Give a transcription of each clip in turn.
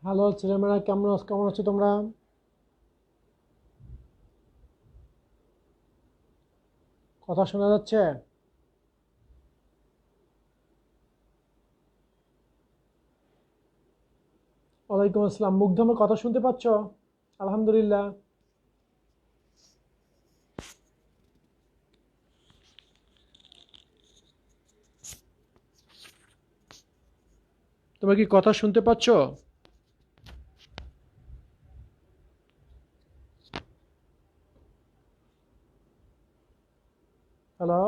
Hello ছেলেমেয়েরা, কেমন কেমন আছো তোমরা? কথা শোনা যাচ্ছে? ওয়ালাইকুম আসসালাম। মুগ্ধ, আমার কথা শুনতে পাচ্ছ? আলহামদুলিল্লাহ। তোমরা কি কথা শুনতে পাচ্ছ? হ্যালো।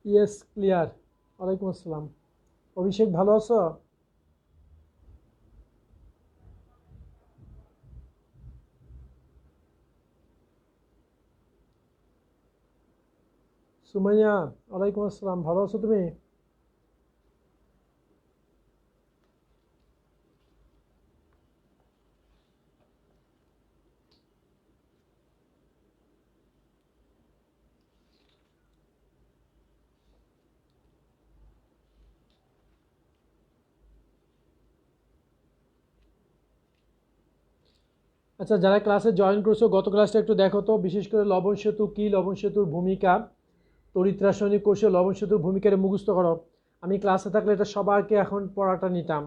Yes, clear. ওয়ালাইকুম আসসালাম। অভিষেক, ভালো আছো? সুমাইয়া, ওয়ালাইকুম আসসালাম, ভালো আছো তুমি? আচ্ছা, যারা ক্লাসে জয়েন করছো গত ক্লাসটা একটু দেখো তো, বিশেষ করে লবণ সেতু কি, লবণ সেতুর ভূমিকা, তড়িৎ রাসায়নিক কোষে লবণ সেতুর ভূমিকাটা মুখস্থ করো। আমি ক্লাসে থাকলে এটা সবাইকে এখন পড়াটা নিতাম।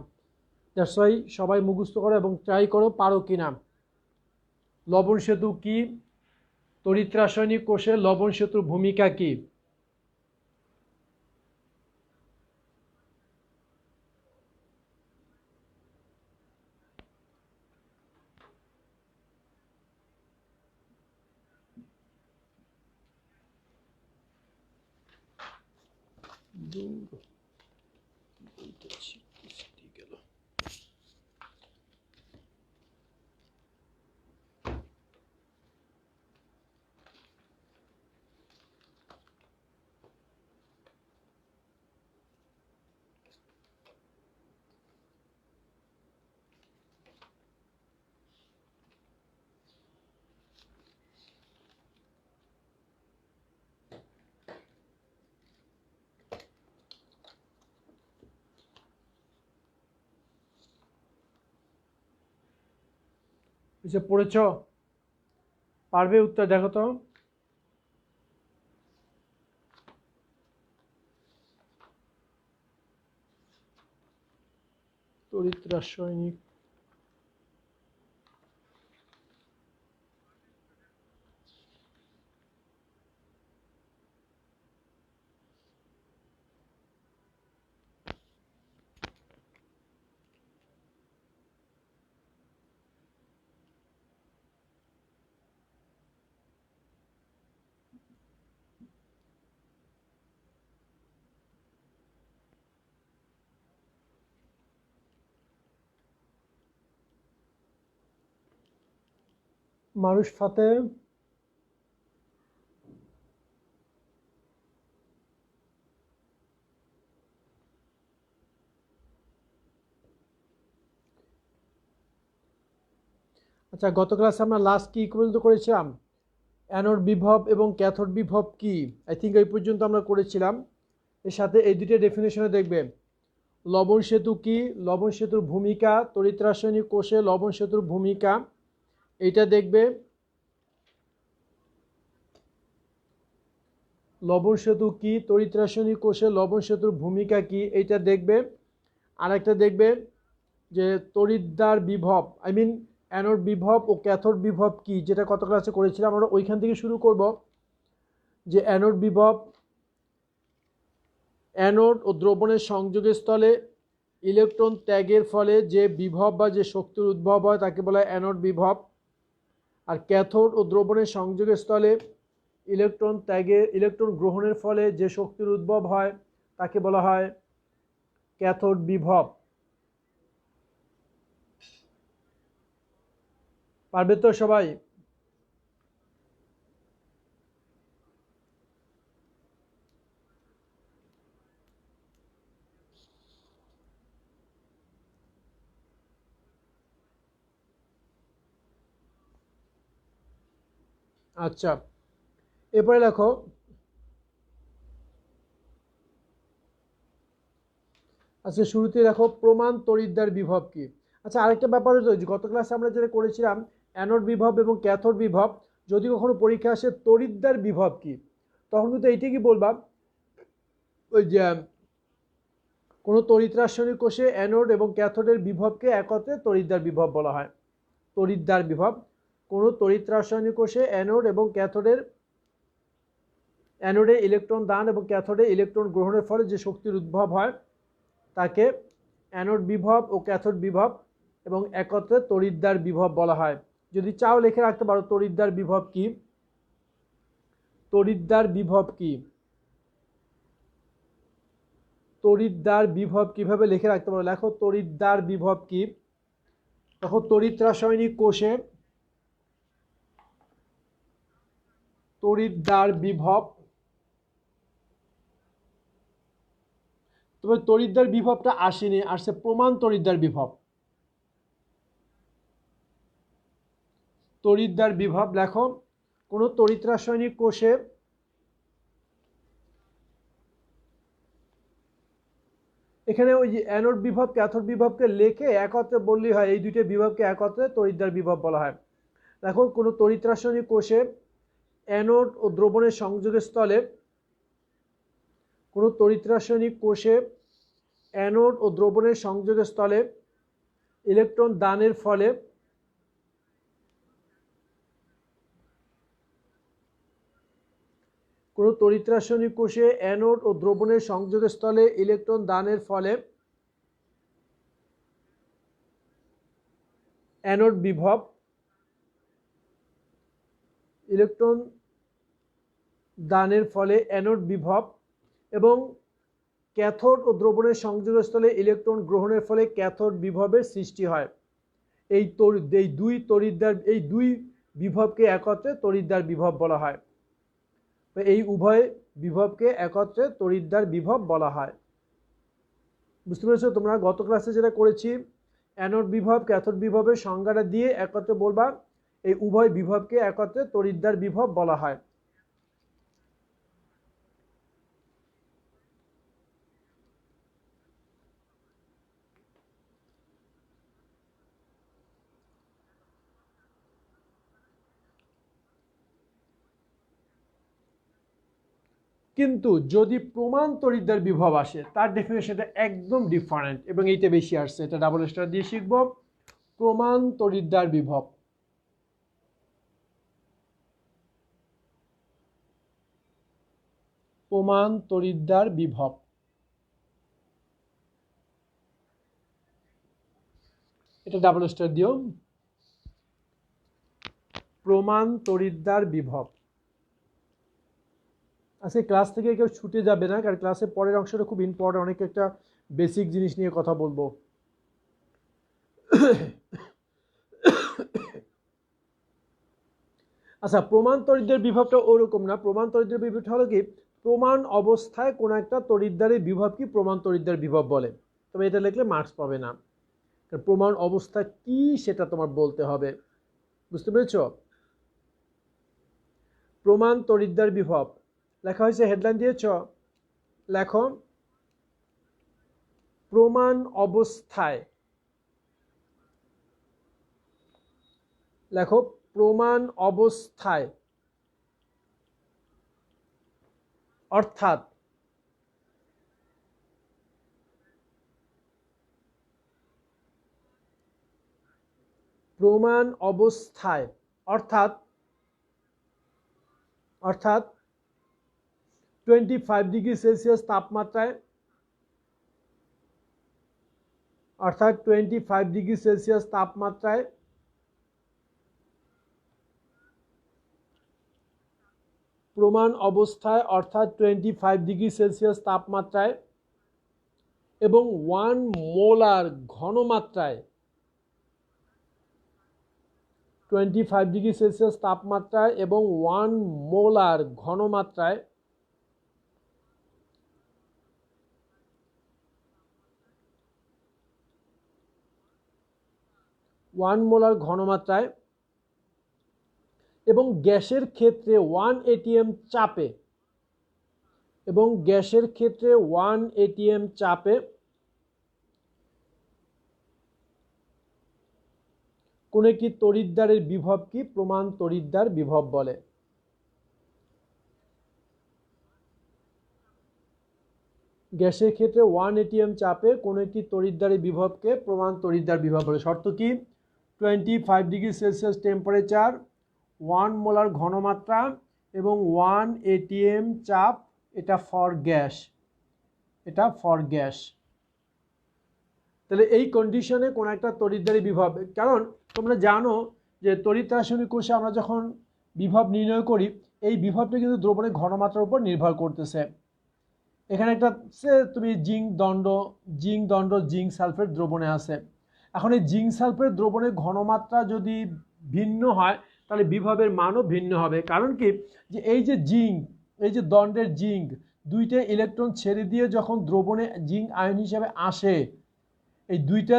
দ্যাটস ওয়াই সবাই মুখস্থ করো এবং ট্রাই করো পারো কিনা। লবণ সেতু কি, তড়িৎ রাসায়নিক কোষে লবণ সেতুর ভূমিকা কি? যে পড়েছ, পারবে উত্তর দেখো তো। তড়িৎ রাসায়নিক, মারুশ ফাতে। আচ্ছা, গত ক্লাসে আমরা লাস্ট কি পর্যন্ত করেছিলাম? অ্যানোড বিভব এবং ক্যাথোড বিভব কি, আই থিঙ্ক এই পর্যন্ত আমরা করেছিলাম। এর সাথে এই দুইটা ডেফিনেশনে দেখবে লবণ সেতু কি, লবণ সেতুর ভূমিকা, তড়িৎ রাসায়নিক কোষে লবণ সেতুর ভূমিকা, এইটা দেখবে। লবণ সেতু কি, তড়িৎ রাসায়নিক কোষে লবণ সেতুর ভূমিকা কি, এইটা দেখবে। আরেকটা দেখবে যে তড়িৎদ্বার বিভব, আই মিন অ্যানোড বিভব ও ক্যাথোড বিভব কি, যেটা কত ক্লাসে করেছিলাম। আমরা ওইখান থেকে শুরু করব যে অ্যানোড বিভব, অ্যানোড ও দ্রবণের সংযোগের স্থলে ইলেকট্রন ত্যাগের ফলে যে বিভব বা যে শক্তির উদ্ভব হয় তাকে বলা হয় অ্যানোড বিভব। আর ক্যাথোড ও দ্রবণের সংযোগের স্থলে ইলেকট্রন গ্রহণের ফলে যে শক্তির উদ্ভব হয় তাকে বলা হয় ক্যাথোড বিভব। পারবে তো সবাই? 。 . 。 . . . . . . . . . . . . . . . . . . . . . . . . . . . . . . . . . . . . . . . . . . . . 。 . . . 。 . 。 . 。 . আচ্ছা, এরপরে দেখো, আচ্ছা শুরুতে দেখো প্রমাণ তড়িৎদ্বার বিভব কি। আচ্ছা আরেকটা ব্যাপার হচ্ছে, গত ক্লাসে আমরা যেটা করেছিলাম অ্যানোড বিভব এবং ক্যাথোড বিভব, যদি কখনো পরীক্ষা আসে তড়িৎদ্বার বিভব কি, তখন কিন্তু এইটা কি বলবা, ওই যে কোনো তড়িৎ রাসায়নিক কোষে অ্যানোড এবং ক্যাথোডের বিভবকে একত্রে তড়িৎদ্বার বিভব বলা হয়। তড়িৎদ্বার বিভব, কোনো তড়িৎ রাসায়নিক কোষে অ্যানোড এবং অ্যানোডে ইলেকট্রন দান এবং ক্যাথোডে ইলেকট্রন গ্রহণের ফলে যে শক্তির উদ্ভব হয় তাকে অ্যানোড বিভব ও ক্যাথোড বিভব এবং একত্রে তড়িৎদ্বার বিভব বলা হয়। যদি চাও লিখে রাখতে পারো তড়িৎদ্বার বিভব কি। তড়িৎদ্বার বিভব কি, তড়িৎদ্বার বিভব কিভাবে লিখে রাখতে পারো, লেখো তড়িৎদ্বার বিভব কি। দেখো তড়িৎ রাসায়নিক কোষে তড়িৎদ্বার বিভব, তবে তড়িৎদ্বার বিভবটা আসেনি, আসছে প্রমাণ তড়িৎদ্বার বিভব। তড়িৎদ্বার বিভব লেখো, কোনো তড়িৎ রাসায়নিক কোষে এখানে ওই যে অ্যানোড বিভব ক্যাথোড বিভবকে লেখে একত্রে বললেই হয়, এই দুইটা বিভবকে একত্রে তড়িৎদ্বার বিভব বলা হয়। দেখো কোনো তড়িৎ রাসায়নিক কোষে অ্যানোড ও দ্রবণের সংযোগের স্থলে, কোনো তড়িৎ রাসায়নিক কোষে অ্যানোড ও দ্রবণের সংযোগের স্থলে ইলেকট্রন দানের ফলে কোনো তড়িৎ রাসায়নিক কোষে অ্যানোড ও দ্রবণের সংযোগের স্থলে ইলেকট্রন দানের ফলে অ্যানোড বিভব, ইলেকট্রন দানের ফলে অ্যানোড বিভব এবং ক্যাথোড ও দ্রবণের সংযোগের স্থলে ইলেকট্রন গ্রহণের ফলে ক্যাথোড বিভবের সৃষ্টি হয়। এই দুই বিভবকে একত্রে তড়িৎদ্বার বিভব বলা হয়। এই উভয় বিভবকে একত্রে তড়িৎদ্বার বিভব বলা হয়। বুঝতে পেরেছো? তোমরা গত ক্লাসে যেটা করেছি অ্যানোড বিভব ক্যাথোড বিভবের সংজ্ঞাটা দিয়ে একত্রে বলবা এই উভয় বিভবকে একত্রে তড়িৎদ্বার বিভব বলা হয়। কিন্তু যদি প্রমাণ তড়িৎদ্বার বিভব আসে তার ডেফিনেশনটা একদম ডিফারেন্ট এবং এইটা বেশি আসছে, এটা ডাবল স্টার দিয়ে শিখবো। প্রমাণ তড়িৎদ্বার বিভব, প্রমাণ তড়িৎদ্বার বিভব, এটা ডাবল স্টার দিও। প্রমাণ তড়িৎদ্বার বিভব। আজকে ক্লাস থেকে কেউ ছুটে যাবে না, কারণ ক্লাসের পরের অংশটা খুব ইম্পর্টেন্ট, অনেক একটা বেসিক জিনিস নিয়ে কথা বলবো। আচ্ছা প্রমাণ তড়িৎদ্বার বিভবটা ওরকম না। প্রমাণ তড়িৎদ্বার বিভবটা হলো কি, প্রমাণ অবস্থায় কোন একটা তড়িৎদ্বারের বিভব কি প্রমাণ তড়িৎদ্বার বিভব বলে। তবে এটা লিখলে মার্কস পাবে না, কারণ প্রমাণ অবস্থা কি সেটা তোমার বলতে হবে। বুঝতে পেরেছ? প্রমাণ তড়িৎদ্বার বিভব লেখা হয়েছে, হেডলাইন দিয়েছ, লেখো প্রমাণ অবস্থায়, লেখো প্রমাণ অবস্থায়, অর্থাৎ প্রমাণ অবস্থায় অর্থাৎ 25 ডিগ্রি সেলসিয়াস তাপমাত্রায়, অর্থাৎ 25 ডিগ্রি সেলসিয়াস তাপমাত্রায় প্রমাণ অবস্থায় অর্থাৎ 25 ডিগ্রি সেলসিয়াস তাপমাত্রায় এবং 1 মোলার ঘনমাত্রায়, 25 ডিগ্রি সেলসিয়াস তাপমাত্রায় এবং 1 মোলার ঘনমাত্রায় 1 মোলার ঘনমাত্রায় এবং গ্যাসের ক্ষেত্রে 1 atm চাপে এবং গ্যাসের ক্ষেত্রে 1 atm চাপে কোন একটি তড়িৎদ্বারের বিভব কি প্রমাণ তড়িৎদ্বার বিভব বলে। গ্যাসের ক্ষেত্রে 1 atm চাপে কোন একটি তড়িৎদ্বারের বিভবকে প্রমাণ তড়িৎদ্বার বিভব বলে। শর্ত কি 25 ডিগ্রি সেলসিয়াস টেম্পারেচার, 1 মোলার ঘনমাত্রা এবং 1 atm চাপ, এটা ফর গ্যাস, এটা ফর গ্যাস। তাহলে এই কন্ডিশনে কোন একটা তড়িৎদ্বারের বিভব, কারণ তোমরা জানো যে তড়িৎ রাসায়নিক কোষে আমরা যখন বিভব নির্ণয় করি এই বিভবটা কিন্তু দ্রবণের ঘনমাত্রার উপর নির্ভর করতেছে। এখানে একটা তুমি জিঙ্ক সালফেট দ্রবণে আছে। এখন এই জিঙ্ক সালফেট দ্রবণের ঘনমাত্রা যদি ভিন্ন হয় তাহলে বিভবের মানও ভিন্ন হবে। কারণ কি যে এই যে দণ্ডের জিঙ্ক দুইটা ইলেকট্রন ছেড়ে দিয়ে যখন দ্রবণে জিঙ্ক আয়ন হিসেবে আসে, এই দুইটা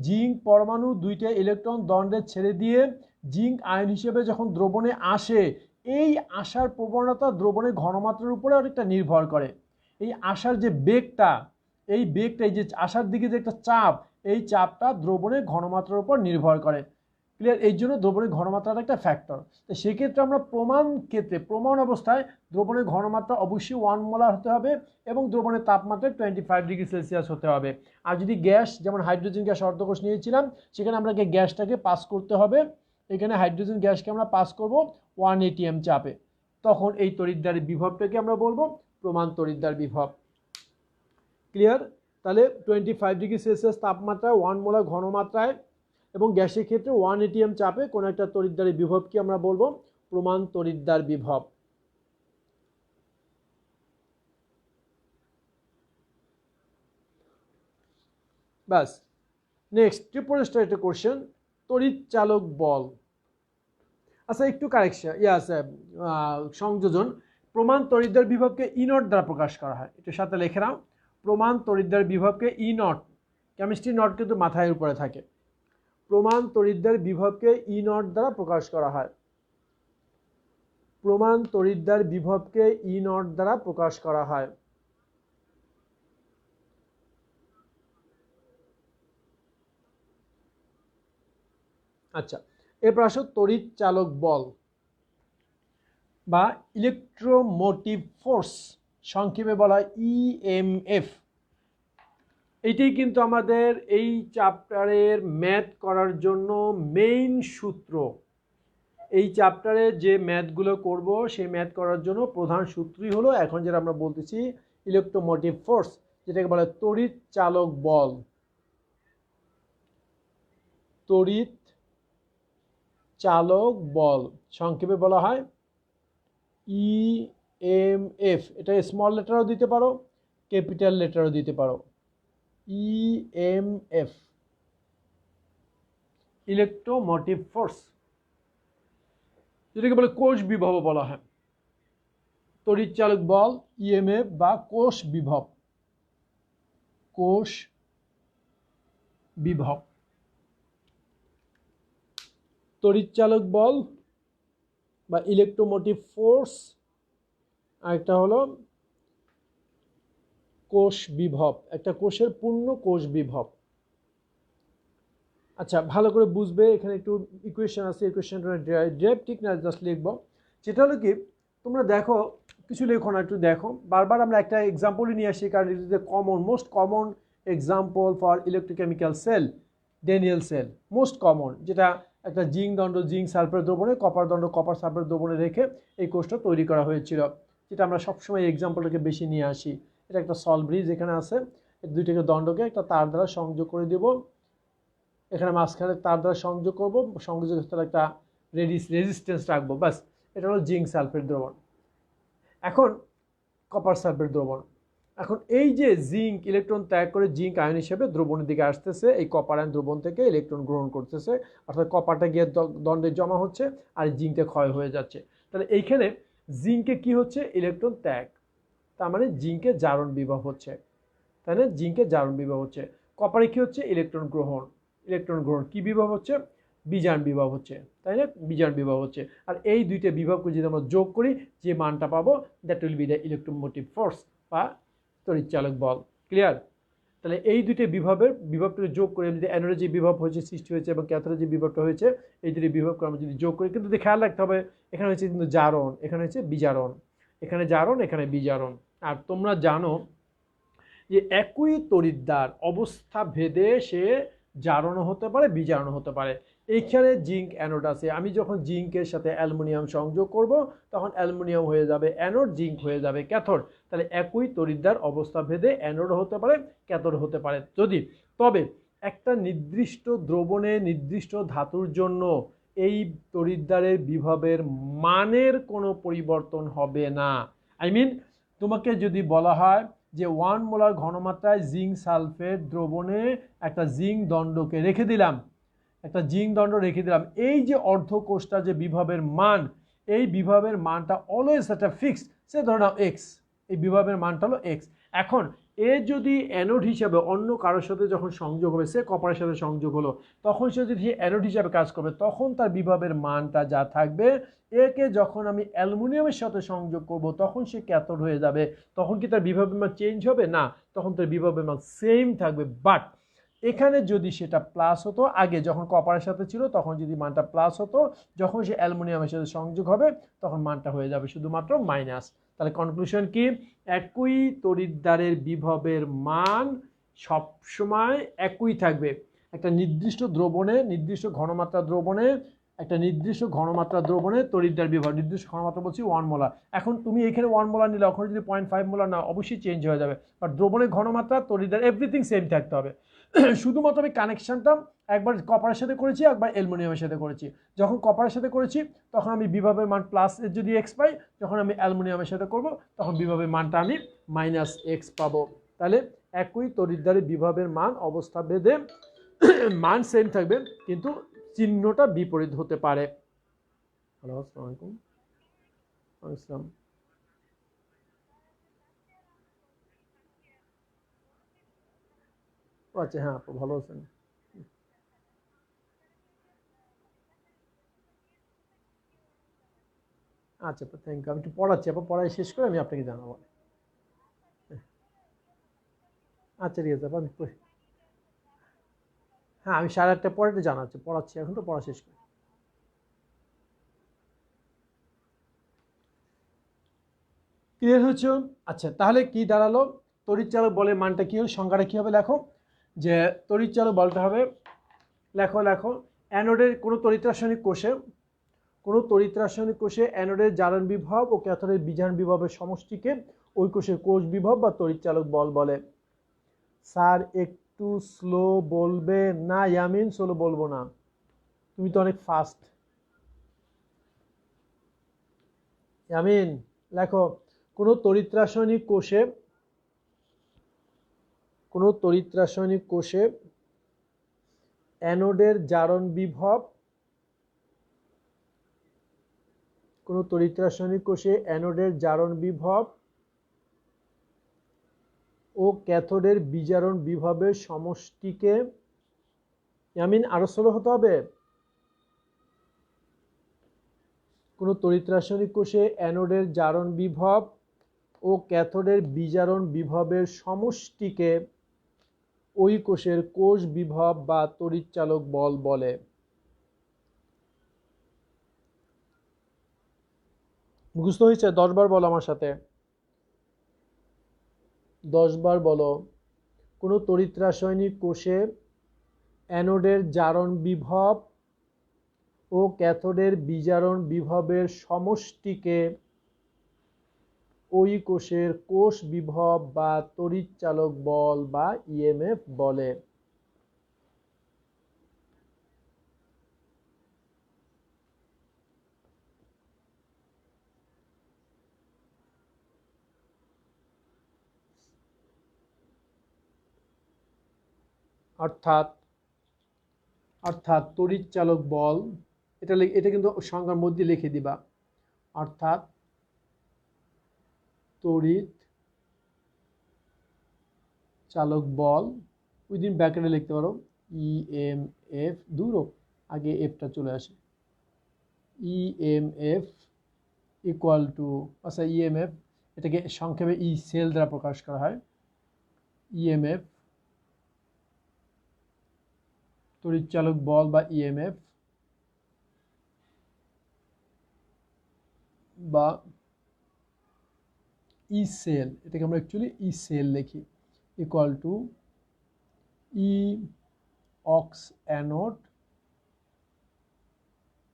জিঙ্ক পরমাণু দুইটা ইলেকট্রন দণ্ডে ছেড়ে দিয়ে জিঙ্ক আয়ন হিসেবে যখন দ্রবণে আসে, এই আসার প্রবণতা দ্রবণের ঘনমাত্রার উপরে অনেকটা নির্ভর করে। এই আসার যে বেগটা, এই যে আসার দিকে যে একটা চাপ, এই চাপটা দ্রবণের ঘনমাত্রার উপর নির্ভর করে। ক্লিয়ার? এই জন্য দ্রবণের ঘনমাত্রাটা একটা ফ্যাক্টর। তো সেক্ষেত্রে আমরা প্রমাণ অবস্থায় দ্রবণের ঘনমাত্রা অবশ্যই 1 মোলার হতে হবে এবং দ্রবণের তাপমাত্রা 25 ডিগ্রি সেলসিয়াস হতে হবে। আর যদি গ্যাস, যেমন হাইড্রোজেন গ্যাস অর্ধকোষ নিয়েছিলাম, সেখানে আমরা গ্যাসটাকে পাস করতে হবে, এখানে হাইড্রোজেন গ্যাসকে আমরা পাস করব 1 atm চাপে, তখন এই তড়িৎদ্বারের বিভবটাকে আমরা বলবো প্রমাণ তড়িৎদ্বার বিভব। ক্লিয়ার? তাহলে 25 ডিগ্রি সেলসিয়াস তাপমাত্রায় 1 মোলার ঘনমাত্রায় এবং গ্যাসের ক্ষেত্রে 1 atm চাপে কোন একটা তড়িৎদ্বারের বিভবকে আমরা বলবো প্রমাণ তড়িৎদ্বার বিভব। বাস। নেক্সট ট্রিপল একটা কোশ্চেন, তড়িৎ চালক বল। আচ্ছা, একটু কারেকশন সংযোজন, প্রমাণ তড়িৎদ্বার বিভবকে ই নট দ্বারা প্রকাশ করা হয়। এটার সাথে লিখে নাও, প্রমাণ তড়িৎদ্বার বিভবকে ই নট, কেমিস্ট্রি নট কিন্তু মাথায় উপরে থাকে, প্রমাণ তড়িৎদ্বার বিভবকে ই নট দ্বারা প্রকাশ করা হয়। প্রমাণ তড়িৎদ্বার বিভবকে ই নট দ্বারা প্রকাশ করা হয়। আচ্ছা, এরপর আসো তড়িৎ চালক বল বা ইলেকট্রোমোটিভ ফোর্স, সংক্ষেপে বলা হয় ইএমএফ। এটাই কিন্তু আমাদের এই চ্যাপ্টারের ম্যাথ করার জন্য মেইন সূত্র। এই চ্যাপ্টারে যে ম্যাথগুলো করব সেই ম্যাথ করার জন্য প্রধান সূত্রই হলো এখন যেটা আমরা বলতেছি ইলেকট্রোমোটিভ ফোর্স, যেটাকে বলা হয় তড়িৎ চালক বল। তড়িৎ চালক বল সংক্ষেপে বলা হয় ইএমএফ। এটা স্মল লেটারও দিতে পারো, ক্যাপিটাল লেটারও দিতে পারো। ইএমএফ, ইলেকট্রোমোটিভ ফোর্স, যেটাকে বলে কোষ বিভব বলা হয়। তড়িৎ চালক বল, ইএমএফ বা কোষ বিভব, কোষ বিভব। তড়িৎ চালক বল বা ইলেকট্রোমোটিভ ফোর্স, আরেকটা হলো কোষ বিভব, একটা কোষের পূর্ণ কোষ বিভব। আচ্ছা, ভালো করে বুঝবে, এখানে একটু ইকুয়েশন আছে, ইকুয়েশনটা ড্রাইভ ঠিক না, জাস্ট লিখবো। যেটা হলো কি, তোমরা দেখো, কিছু লেখো না, একটু দেখো। বারবার আমরা একটা এক্সাম্পলই নিয়ে আসি, কারণ it is the most common example for electrochemical cell, Daniell cell, most common, যেটা একটা জিঙ্ক সালফার দ্রবণে কপার সালফার দ্রবণে রেখে এই কোষটা তৈরি করা হয়েছিল, যেটা আমরা সবসময় এই এক্সাম্পলটাকে বেশি নিয়ে আসি। এটা একটা সল ব্রিজ এখানে আছে, দুইটাকে দণ্ডকে একটা তার দ্বারা সংযোগ করে দেব, এখানে মাঝখানে তার দ্বারা সংযোগ করব, সংযোগের একটা রেজিস্ট্যান্স রাখবো, ব্যাস। এটা হলো জিঙ্ক সালফেট দ্রবণ। এখন কপার সালফেট দ্রবণ, এখন এই যে জিঙ্ক ইলেকট্রন ত্যাগ করে জিঙ্ক আয়ন হিসেবে দ্রবণের দিকে আসতেছে, এই কপার আয়ন দ্রবণ থেকে ইলেকট্রন গ্রহণ করতেছে, অর্থাৎ কপারটা গিয়ে দণ্ডে জমা হচ্ছে আর জিঙ্কটা ক্ষয় হয়ে যাচ্ছে। তাহলে এইখানে জিঙ্কে কি হচ্ছে? ইলেকট্রন ত্যাগ, তার মানে জিঙ্কে জারণ বিভব হচ্ছে, তাই না? জিঙ্কে জারণ বিভব হচ্ছে। কপারে কি হচ্ছে? ইলেকট্রন গ্রহণ কি বিভব হচ্ছে? বিজারণ বিভব হচ্ছে, তাই না? বিজারণ বিভব হচ্ছে। আর এই দুইটা বিভবকে যদি আমরা যোগ করি, যে মানটা পাবো that will be the electromotive force বা তড়িৎচালক বল। ক্লিয়ার? তাহলে এই দুইটা বিভবটা যোগ করে যদি অ্যানোডে যে বিভব হয়েছে সৃষ্টি হয়েছে এবং ক্যাথোডে যে বিভবটা হয়েছে, এই দুটি বিভবকে আমরা যদি যোগ করি, কিন্তু খেয়াল রাখতে হবে এখানে হচ্ছে কিন্তু জারণ, এখানে হচ্ছে বিজারণ, এখানে জারণ, এখানে বিজারণ। আর তোমরা জানো যে একই তড়িৎদ্বার অবস্থা ভেদে সে জারণও হতে পারে, বিজারণও হতে পারে। এইখানে জিঙ্ক অ্যানোড আছে, আমি যখন জিঙ্কের সাথে অ্যালুমিনিয়াম সংযোগ করব তখন অ্যালুমিনিয়াম হয়ে যাবে অ্যানোড, জিঙ্ক হয়ে যাবে ক্যাথোড। তাহলে একই তড়িৎদ্বার অবস্থা ভেদে অ্যানোডও হতে পারে, ক্যাথোড হতে পারে। তবে একটা নির্দিষ্ট দ্রবণে নির্দিষ্ট ধাতুর জন্য এই তড়িৎদ্বারের বিভবের মানের কোনো পরিবর্তন হবে না। আই মিন, তোমাকে যদি বলা হয় যে 1 মোলার ঘনমাত্রায় জিঙ্ক সালফেট দ্রবণে একটা জিঙ্ক দণ্ডকে রেখে দিলাম, এই যে অর্ধকোষটা যে বিভবের মান, এই বিভবের মানটা অলওয়েজ একটা ফিক্সড, সে ধরে নাও এক্স, এই বিভবের মানটা হলো এক্স। এখন এ যদি অ্যানোড হিসাবে অন্য কারোর সাথে যখন সংযোগ হবে, সে কপারের সাথে সংযোগ হলো, তখন সে যদি অ্যানোড হিসাবে কাজ করবে, তখন তার বিভবের মানটা যা থাকবে, একে যখন আমি অ্যালুমিনিয়ামের সাথে সংযোগ করব তখন সে ক্যাথোড হয়ে যাবে। তখন কি তার বিভবের মান চেঞ্জ হবে? না, তখন তার বিভবের মান সেম থাকবে। বাট এখানে যদি সেটা প্লাস হতো, আগে যখন কপারের সাথে ছিল তখন যদি মানটা প্লাস হতো, যখন সে অ্যালুমিনিয়ামের সাথে সংযোগ হবে তখন মানটা হয়ে যাবে শুধুমাত্র মাইনাস। তাহলে কনক্লুশন কি? একই তড়িৎদ্বারের বিভবের মান সবসময় একই থাকবে। একটা নির্দিষ্ট দ্রবণে, নির্দিষ্ট ঘনমাত্রা দ্রবণে, তড়িৎদ্বার বিভব নির্দিষ্ট ঘনমাত্রা বলছি 1 মোলার। এখন তুমি এখানে 1 মোলার নিলে, ওখানে যদি 0.5 মোলার না, অবশ্যই চেঞ্জ হয়ে যাবে। বাট দ্রবণের ঘনমাত্রা, তড়িৎদ্বার, এভরিথিং সেম থাকতে হবে। শুধুমাত্র আমি কানেকশনটা একবার কপারের সাথে করেছি, একবার অ্যালুমিনিয়ামের সাথে করেছি। যখন কপারের সাথে করেছি তখন আমি বিভবের মান প্লাস যদি এক্স পাই, যখন আমি অ্যালুমিনিয়ামের সাথে করব তখন বিভবের মানটা আমি মাইনাস এক্স পাবো। তাহলে একই তড়িৎদ্বারের বিভবের মান অবস্থা ভেদে মান সেম থাকবে, কিন্তু চিহ্নটা বিপরীত হতে পারে। হ্যালো, আসসালামু আলাইকুম। আসসালাম। আচ্ছা, হ্যাঁ আপু ভালো আছেন? আচ্ছা আপু, থ্যাংক ইউ। আমি একটু পড়াচ্ছি আপু, পড়াই শেষ করে আমি আপনাকে জানাবো। আচ্ছা ঠিক আছে আপু, হ্যাঁ আমি 8:30 পরে একটু জানাচ্ছি, পড়াচ্ছি এখন, তো পড়া শেষ করি। ক্লিয়ার হচ্ছে? আচ্ছা, তাহলে কি দাঁড়ালো? তড়িৎচালক বলের মানটা কি হবে, সংখ্যাটা কি হবে? লেখো যে তড়িৎচালক বলটা হবে, লেখো অ্যানোডের কোনো তড়িৎরাসায়নিক কোষে অ্যানোডের জারণ বিভব ও ক্যাথোডের বিজারণ বিভবের সমষ্টিকে ওই কোষের কোষ বিভব বা তড়িৎচালক বল বলে। স্যার একটু স্লো বলবে না? ইয়ামিন, স্লো বলবো না, তুমি তো অনেক ফাস্ট। ইয়ামিন লেখো, কোনো তড়িৎরাসায়নিক কোষে অ্যানোডের জারণ বিভব, ও ক্যাথোডের বিজারণ বিভবের সমষ্টিকে, ইয়ামিন আরো স্লো হতে হবে। কোনো তড়িৎরাসায়নিক কোষে অ্যানোডের জারণ বিভব ও ক্যাথোডের বিজারণ বিভবের সমষ্টিকে ওই কোষের কোষ বিভব বা তড়িৎচালক বল বলে। মুখস্থ হয়েছে? 10 বার বলো আমার সাথে, 10 বার বলো। কোনো তড়িৎরাসায়নিক কোষে অ্যানোডের জারণ বিভব ও ক্যাথোডের বিজারণ বিভবের সমষ্টিকে ওই কোষের কোষ বিভব বা তড়িৎচালক বল বা ইএমএফ বলে। অর্থাৎ তড়িৎচালক বল, এটা কিন্তু সংজ্ঞার মধ্যে লিখে দিবা। অর্থাৎ তড়িৎ চালক বল, উইদিন ব্র্যাকেটে লিখতে পারো ইএমএফ, দূর আগে এফটা চলে আসে, ইএমএফ ইকুয়াল টু, আচ্ছা ইএমএফ এটাকে সংক্ষেপে ই সেল দ্বারা প্রকাশ করা হয়। ইএমএফ তড়িৎচালক বল বা ইএমএফ বা ই সেল, এটাকে আমরা অ্যাকচুয়ালি ই সেল লিখি, equal to E ox anode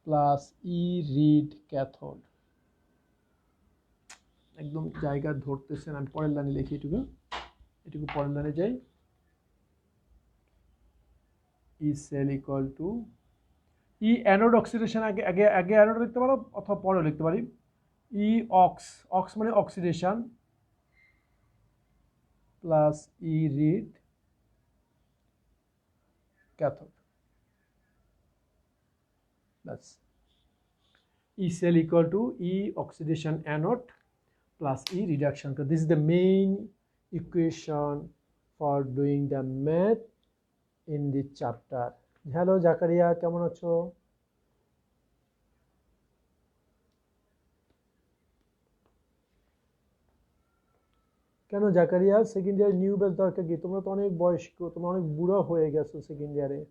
plus E red cathode. একদম জায়গা ধরতেছেন, আমি পরের লাইনে লিখি, এটুকু পরের লাইনে যাই। E cell equal to E anode oxidation, আগে আগে আগে অ্যানোড লিখতে পারো অথবা পরে লিখতে পারি। ই অক্স, অক্স মানে oxidation, plus E red cathode, ব্যাস। E cell equal to E oxidation anode plus E reduction. This is the main equation for doing the math in this chapter. Hello Zakaria, কেমন আছো? কেন Zakaria second year new batch দরকার কি? তোমরা তো অনেক বয়স্ক, তোমরা অনেক বুড়া হয়ে গেছো সেকেন্ড ইয়ারে।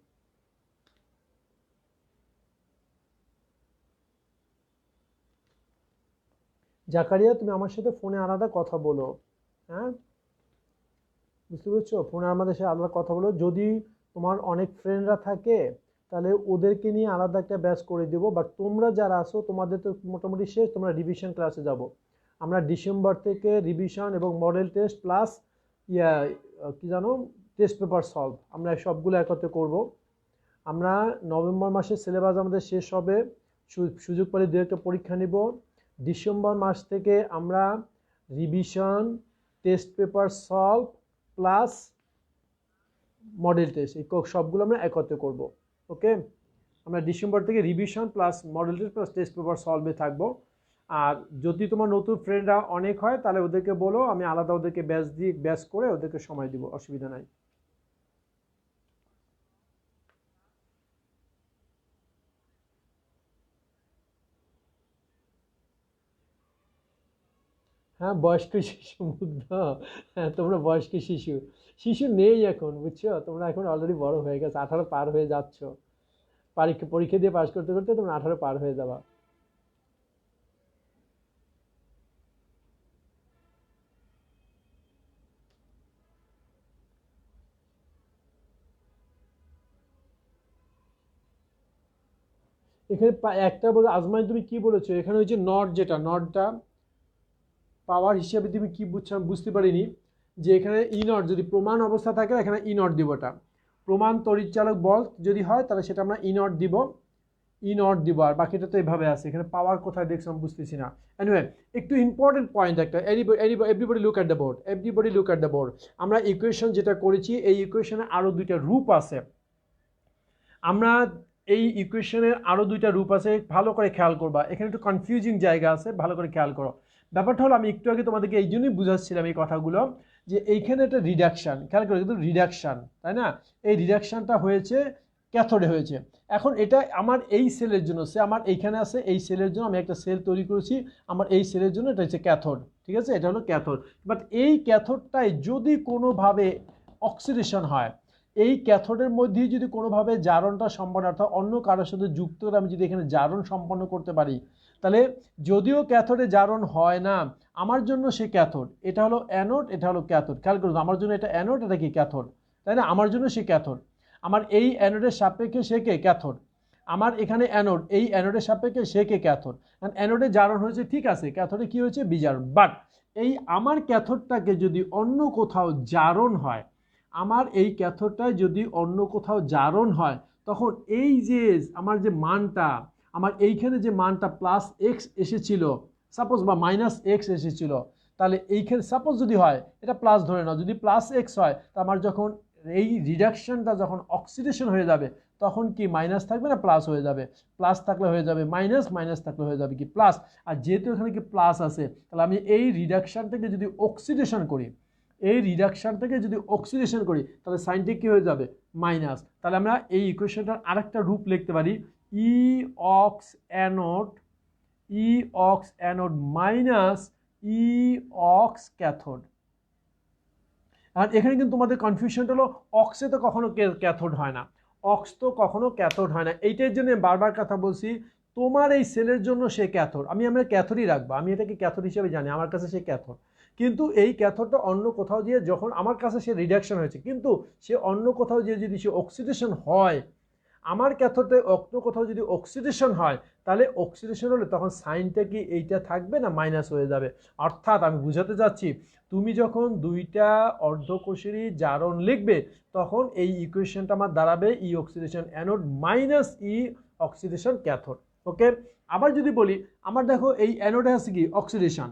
জাকারিয়া তুমি আমার সাথে ফোনে আলাদা কথা বলো, হ্যাঁ বুঝতে পেরেছো? ফোনে আমাদের সাথে আলাদা কথা বলো। যদি তোমার অনেক ফ্রেন্ডরা থাকে তাহলে ওদেরকে নিয়ে আলাদা একটা ব্যাচ করে দেবো, বাট তোমরা যারা আসো তোমাদের তো মোটামুটি শেষ, তোমরা রিভিশন ক্লাসে যাব। আমরা ডিসেম্বর থেকে রিভিশন এবং মডেল টেস্ট প্লাস কি জানো টেস্ট পেপার সলভ, আমরা সবগুলো একত্রে করব। আমরা নভেম্বর মাসে সিলেবাস আমাদের শেষ হবে, সুযোগ পেলে দু একটা পরীক্ষা নিব। ডিসেম্বর মাস থেকে আমরা revision, test paper solve plus model test, এই সবগুলো আমরা একত্রে করব। ওকে, আমরা ডিসেম্বর থেকে revision plus model test plus test paper সলভে থাকবো। আর যদি তোমার নতুন ফ্রেন্ডরা অনেক হয় তাহলে ওদেরকে বলো, আমি আলাদা ওদেরকে ব্যাচ করে ওদেরকে সময় দিব, অসুবিধা নাই। হ্যাঁ বয়স্ক শিশু মুগ্ধ, হ্যাঁ তোমরা বয়স্ক শিশু, শিশু নেই এখন বুঝছো, তোমরা এখন অলরেডি বড় হয়ে গেছো, 18 পার হয়ে যাচ্ছ। পরীক্ষা দিয়ে পাস করতে করতে তোমরা 18 পার হয়ে যাবা। এখানে একটা বলে আজমাই তুমি কি বলেছো, এখানে হচ্ছে নট, যেটা নটটা পাওয়ার হিসেবে তুমি কি বুঝছো বুঝতে পারিনি, যে এখানে ই নট যদি প্রমাণ অবস্থা থাকে এখানে ই নট দিব, এটা প্রমাণ তড়িৎচালক বল যদি হয় তাহলে সেটা আমরা ই নট দিব, আর বাকিটা তো এইভাবে আছে। এখানে পাওয়ার কোথায় দেখছো আমি বুঝতেছি না। এনিওয়ে একটু ইম্পর্টেন্ট পয়েন্ট একটা, everybody look at the board, আমরা ইকুয়েশন যেটা করেছি এই ইকুয়েশনে আরও দুইটা রূপ আছে, আমরা এই ইকুয়েশনের আরও দুইটা রূপ আছে, ভালো করে খেয়াল করবা, এখানে একটু কনফিউজিং জায়গা আছে, ভালো করে খেয়াল করো। ব্যাপারটা হলো আমি একটু আগে তোমাদেরকে এই জন্যই বুঝাচ্ছিলাম এই কথাগুলো, যে এইখানে একটা রিডাকশান, খেয়াল করো কিন্তু রিডাকশান, তাই না? এই রিডাকশানটা হয়েছে ক্যাথোডে হয়েছে। এখন এটা আমার এই সেলের জন্য, আমার এইখানে আছে এই সেলের জন্য আমি একটা সেল তৈরি করেছি, আমার এই সেলের জন্য এটা হচ্ছে ক্যাথোড, ঠিক আছে, এটা হলো ক্যাথোড। বাট এই ক্যাথোডটায় যদি কোনোভাবে অক্সিডেশন হয়, এই ক্যাথোডের মধ্যেই যদি কোনোভাবে জারণটা সম্পন্ন, অর্থাৎ অন্য কারোর সাথে যুক্ত করে আমি যদি এখানে জারণ সম্পন্ন করতে পারি, তাহলে যদিও ক্যাথোডে জারণ হয় না আমার জন্য সে ক্যাথোড, এটা হলো অ্যানোড, এটা হলো ক্যাথোড। খেয়াল করুন, আমার জন্য এটা অ্যানোড, এটা কি ক্যাথোড, তাই না? আমার জন্য সে ক্যাথোড, আমার এই অ্যানোডের সাপেক্ষে সে কে ক্যাথোড, আমার এখানে অ্যানোড, এই অ্যানোডের সাপেক্ষে সে কে ক্যাথোড। অ্যানোডে জারণ হয়েছে ঠিক আছে, ক্যাথোডে কি হয়েছে বিজারণ। বাট এই আমার ক্যাথোডটাকে যদি অন্য কোথাও জারণ হয়, আমার এই ক্যাথোডটায় যদি অন্য কোথাও জারণ হয়, তখন এই যে আমার যে মানটা, আমার এইখানে যে মানটা প্লাস এক্স এসেছিল সাপোজ, বা মাইনাস এক্স এসেছিল, তাহলে এইখানে সাপোজ যদি হয়, এটা প্লাস ধরে নাও, যদি প্লাস এক্স হয়, তা আমার যখন এই রিডাকশনটা যখন অক্সিডেশন হয়ে যাবে তখন কি মাইনাস থাকবে না প্লাস হয়ে যাবে? প্লাস থাকলে হয়ে যাবে মাইনাস, মাইনাস থাকলে হয়ে যাবে কি প্লাস। আর যেহেতু এখানে কি প্লাস আছে, তাহলে আমি এই রিডাকশনটাকে যদি অক্সিডেশন করি, এই রিডাকশান থেকে যদি অক্সিডেশন করি তাহলে সাইনটা কি হয়ে যাবে মাইনাস। তাহলে আমরা এই ইকুয়েশনটার আরেকটা রূপ লিখতে পারি E ox anode minus E ox cathode. আর এখানে কিন্তু তোমাদের কনফিউশনটা হলো অক্সে তো কখনো ক্যাথোড হয় না, অক্স তো কখনো ক্যাথোড হয় না। এইটার জন্য বারবার কথা বলছি, তোমার এই সেলের জন্য সে ক্যাথোড, আমরা ক্যাথোডই রাখবো, আমি এটাকে ক্যাথোড হিসেবে জানি, আমার কাছে সে ক্যাথোড। কিন্তু এই ক্যাথোডটা অন্য কোথাও দিয়ে যখন আমার কাছে সে রিডাকশন হয়েছে, কিন্তু সে অন্য কোথাও দিয়ে যদি সে অক্সিডেশন হয়, আমার ক্যাথোডে অন্য কোথাও যদি অক্সিডেশন হয়, তাহলে অক্সিডেশন হলে তখন সাইনটা কি এইটা থাকবে না মাইনাস হয়ে যাবে। অর্থাৎ আমি বুঝাতে চাচ্ছি, তুমি যখন দুইটা অর্ধকোষেরই জারণ লিখবে তখন এই ইকুয়েশনটা আমার দাঁড়াবে ই oxidation anode minus E oxidation cathode. ওকে, আবার যদি বলি আমার দেখো এই অ্যানোডে আছে কি অক্সিডেশন,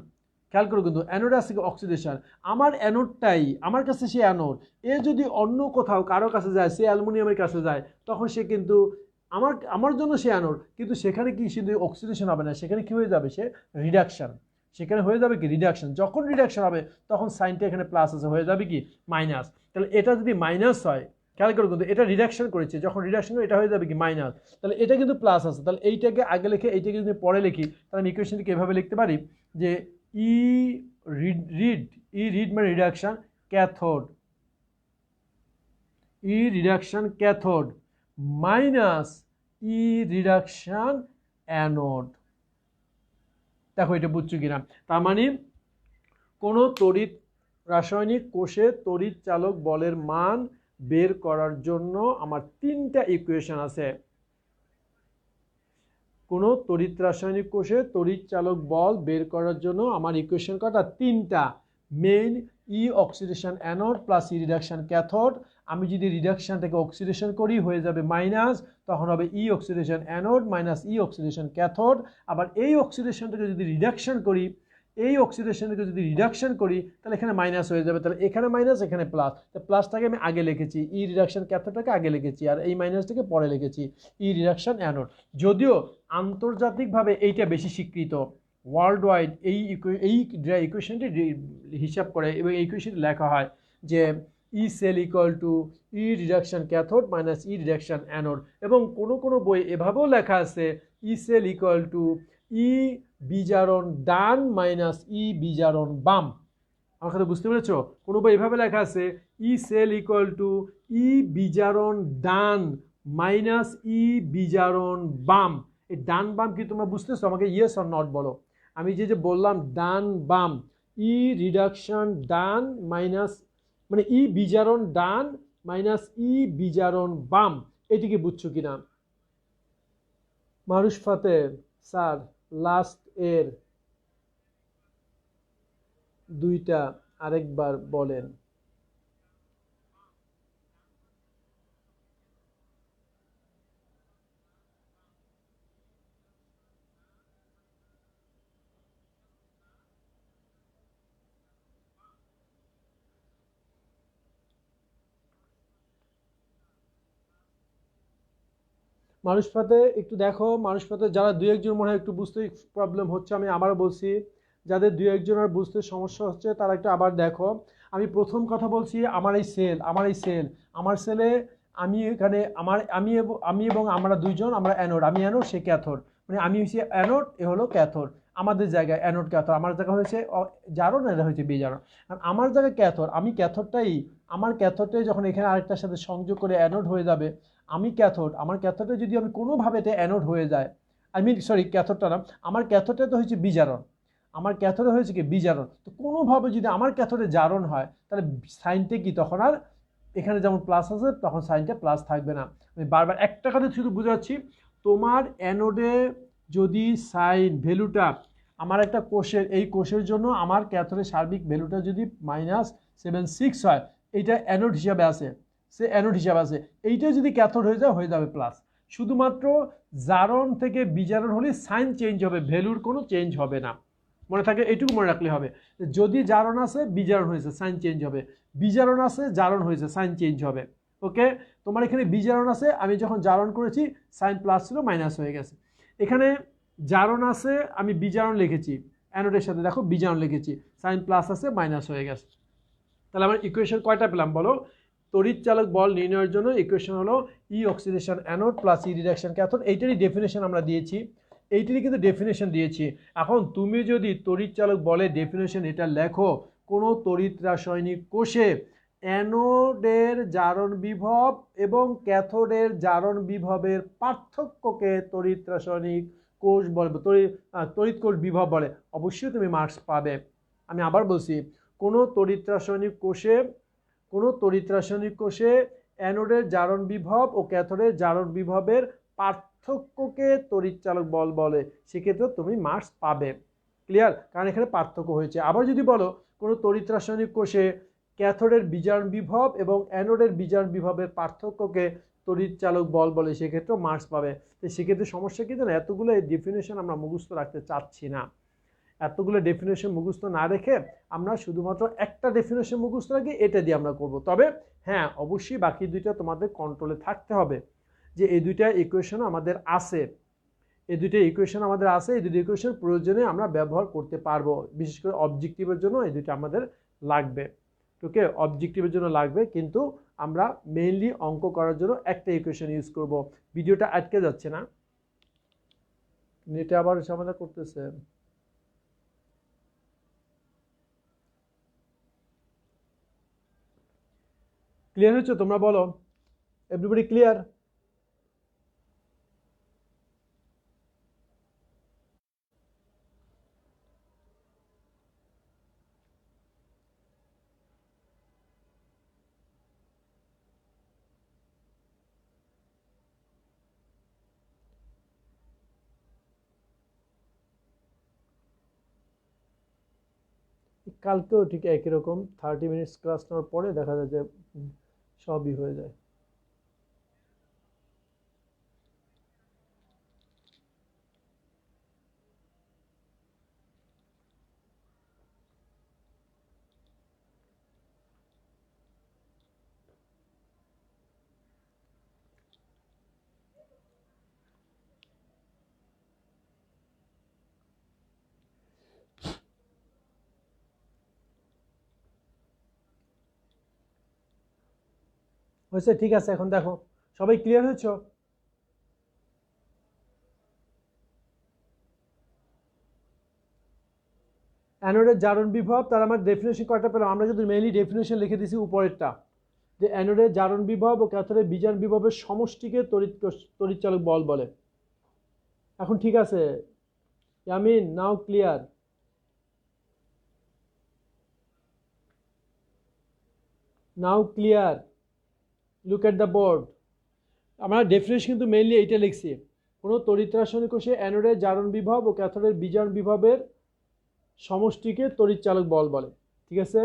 খেয়াল করো কিন্তু অ্যানোডে আছে কি অক্সিডেশন, আমার অ্যানোডটাই আমার কাছে সে অ্যানোড, এ যদি অন্য কোথাও কারো কাছে যায়, সে অ্যালুমিনিয়ামের কাছে যায়, তখন সে কিন্তু আমার জন্য সে অ্যানোড, কিন্তু সেখানে কি শুধু অক্সিডেশন হবে না, সেখানে কি হয়ে যাবে, সে রিডাকশন, সেখানে হয়ে যাবে কি রিডাকশন। যখন রিডাকশন হবে তখন সাইনটা এখানে প্লাস আছে, হয়ে যাবে কি মাইনাস। তাহলে এটা যদি মাইনাস হয়, খেয়াল করো কিন্তু এটা রিডাকশন করেছে, যখন রিডাকশন এটা হয়ে যাবে কি মাইনাস, তাহলে এটা কিন্তু প্লাস আছে। তাহলে এইটাকে আগে লিখে এইটাকে যদি পরে লিখি তাহলে আমি ইকুয়েশনটিকে এভাবে লিখতে পারি যে ই রিড মানে রিডাকশন ক্যাথোড, ই reduction cathode minus E reduction anode. দেখো এটা বুঝছো কিনা, তার মানে কোনো তড়িৎ রাসায়নিক কোষে তড়িৎ চালক বলের মান বের করার জন্য আমার তিনটা ইকুয়েশন আছে। কোনো তড়িৎ রাসায়নিক কোষে তড়িৎ চালক বল বের করার জন্য আমার ইকুয়েশন কটা, তিনটা। মেইন ই অক্সিডেশন অ্যানোড প্লাস ই রিডাকশন ক্যাথোড, আমি যদি রিডাকশনটাকে অক্সিডেশন করি হয়ে যাবে মাইনাস, তখন হবে ই oxidation anode minus E oxidation cathode. আবার এই অক্সিডেশনটাকে যদি রিডাকশন করি, এই অক্সিডেশনটাকে যদি রিডাকশন করি তাহলে এখানে মাইনাস হয়ে যাবে, তাহলে এখানে মাইনাস এখানে প্লাস, তো প্লাসটাকে আমি আগে লিখেছি, ই রিডাকশন ক্যাথোডটাকে আগে লিখেছি, আর এই মাইনাসটাকে পরে লিখেছি, ই রিডাকশন অ্যানোড। যদিও আন্তর্জাতিকভাবে এইটা বেশি স্বীকৃত, ওয়ার্ল্ড ওয়াইড এই ইকুয়েশনটি হিসাব করে এবং এই ইকুয়েশনটি লেখা হয় যে E cell equal to E reduction cathode minus E reduction anode. এবং কোনো বই এভাবেও লেখা আছে E cell equal to E বিজারণ ডান মাইনাস ই বিজারণ বাম। আমার কথা বুঝতে পেরেছ? কোনো বই এভাবে লেখা আছে E cell equal to E বিজারণ ডান মাইনাস ই বিজারণ বাম। এই ডান বাম কি তোমরা বুঝতেছো? আমাকে ইয়েস অর নট বলো। আমি যে বললাম ডান বাম, ই রিডাকশন ডান মাইনাস মানে ই বিজারণ ডান মাইনাস ই বিজারণ বাম, এটিকে বুঝছো কিনা? মারুশ ফাতে স্যার লাস্ট এর দুইটা আরেকবার বলেন। মানুষ পাতে একটু দেখো, মানুষ পাতে যারা দুই একজন মনে হয় একটু বুঝতে প্রবলেম হচ্ছে, আমি আবারও বলছি, যাদের দুই একজনের বুঝতে সমস্যা হচ্ছে তারা একটু আবার দেখো। আমি প্রথম কথা বলছি আমার সেলে আমি এখানে আমি এবং আমরা দুইজন, আমরা অ্যানোড, আমি অ্যানোড সে ক্যাথোড, মানে আমি হচ্ছে অ্যানোড এ হলো ক্যাথোড। আমাদের জায়গায় অ্যানোড ক্যাথোড, আমার জায়গা হয়েছে জারণ, এটা হয়েছে বিজারণ। আর আমার জায়গায় ক্যাথোড, আমি ক্যাথোডটাই, আমার ক্যাথোডটাই যখন এখানে আরেকটার সাথে সংযোগ করে অ্যানোড হয়ে যাবে, আমি ক্যাথোড, আমার ক্যাথোডে যদি আমি কোনোভাবে এটা অ্যানোড হয়ে যায়, ক্যাথোডটা না, আমার ক্যাথোডে তো হয়েছে বিজারণ, আমার ক্যাথোডে হয়েছে কি বিজারণ, তো কোনোভাবে যদি আমার ক্যাথোডে জারণ হয় তাহলে সাইনটা কি তখন আর এখানে যেমন প্লাস আছে তখন সাইনটা প্লাস থাকবে না। আমি বারবার একটা কথা শুধু বুঝাচ্ছি, তোমার অ্যানোডে যদি সাইন ভ্যালুটা আমার একটা কোষের, এই কোষের জন্য আমার ক্যাথোডের সার্বিক ভ্যালুটা যদি -76 হয়, এইটা অ্যানোড হিসাবে আছে, সে অ্যানোড হিসাবে আছে, এইটা যদি ক্যাথোড হয়ে যায় হয়ে যাবে প্লাস। শুধুমাত্র জারণ থেকে বিজারণ হলে সাইন চেঞ্জ হবে, ভ্যালুর কোনো চেঞ্জ হবে না। মনে থাকে, এইটুকু মনে রাখলে হবে, যদি জারণ আছে বিজারণ হয়েছে সাইন চেঞ্জ হবে, বিজারণ আছে জারণ হয়েছে সাইন চেঞ্জ হবে। ওকে, তোমার এখানে বিজারণ আছে, আমি যখন জারণ করেছি সাইন প্লাস ছিল মাইনাস হয়ে গেছে। এখানে জারণ আছে, আমি বিজারণ লিখেছি, অ্যানোডের সাথে দেখো বিজারণ লিখেছি, সাইন প্লাস আছে মাইনাস হয়ে গেছে। তাহলে আমার ইকুয়েশন কয়টা পেলাম বলো? তড়িৎ চালক বল নির্ণয়ের জন্য ইকুয়েশন হলো ই অক্সিডেশন অ্যানোড প্লাস ই রিডাকশন ক্যাথোড। এইটারই ডেফিনেশন আমরা দিয়েছি, এইটারই কিন্তু ডেফিনেশন দিয়েছি। এখন তুমি যদি তড়িৎ চালক বলের ডেফিনেশন এটা লেখো, কোনো তড়িৎ রাসায়নিক কোষে অ্যানোডের জারণ বিভব এবং ক্যাথোডের জারণ বিভবের পার্থক্যকে তড়িৎ রাসায়নিক কোষ বলে, তড়িৎ কোষ বিভব বলে। অবশ্যই তুমি মার্কস পাবে। আমি আবার বলছি, কোনো তড়িৎ রাসায়নিক কোষে অ্যানোডের জারণ বিভব ও ক্যাথোডের জারণ বিভবের পার্থক্যকে তড়িৎ চালক বল বলে, সেক্ষেত্রে তুমি মার্কস পাবে। ক্লিয়ার? কারণ এখানে পার্থক্য হয়েছে। আবার যদি বলো কোনো তড়িৎ রাসায়নিক কোষে ক্যাথোডের বিজারণ বিভব এবং অ্যানোডের বিজারণ বিভবের পার্থক্যকে তড়িৎ চালক বল বলে, সেক্ষেত্রেও মার্কস পাবে। তো সেক্ষেত্রে সমস্যা কি জানো, এতগুলো ডেফিনেশন আমরা মুখস্থ রাখতে চাচ্ছি না। এতগুলো ডেফিনেশন মুখস্থ না রেখে আমরা শুধুমাত্র একটা ডেফিনেশন মুখস্থ রাখি, এটা দিয়ে আমরা করব। তবে হ্যাঁ, অবশ্যই বাকি দুইটা তোমাদের কন্ট্রোলে থাকতে হবে, যে এই দুইটা ইকুয়েশন আমাদের আছে, এই দুটো ইকুয়েশন প্রয়োজনে আমরা ব্যবহার করতে পারবো। বিশেষ করে অবজেক্টিভের জন্য এই দুটো আমাদের লাগবে। ওকে, অবজেক্টিভের জন্য লাগবে, কিন্তু আমরা মেইনলি অঙ্ক করার জন্য একটা ইকুয়েশন ইউজ করব। ভিডিওটা আটকে যাচ্ছে না? নেটে আবার ঝামেলা করতেছে। ক্লিয়ার হচ্ছে? তোমরা বলো, এভরিবডি ক্লিয়ার? কালকেও ঠিক একই রকম 30 মিনিটস ক্লাস নেওয়ার পরে দেখা যায় যে সবই হয়ে যায়। হয়েছে? ঠিক আছে, এখন দেখো সবাই ক্লিয়ার হয়েছ? অ্যানোডের জারণ বিভব, তার আমার ডেফিনেশন কয়টা পেলাম? আমরা কিন্তু মেইনলি ডেফিনেশন লিখে দিয়েছি উপরেরটা, যে অ্যানোডের জারণ বিভব ও ক্যাথোডের বিজারণ বিভবের সমষ্টিকে তড়িৎ চালক বল বলে। এখন ঠিক আছে Yamin, now clear? Now clear? Look at the board. আমরা ডেফিনেশন কিন্তু মেইনলি এইটা লিখছি, কোনো তড়িৎ রাসায়নিক কোষে অ্যানোডের জারণ বিভব ও ক্যাথোডের বিজারণ বিভবের সমষ্টিকে তড়িৎ চালক বল বলে। ঠিক আছে?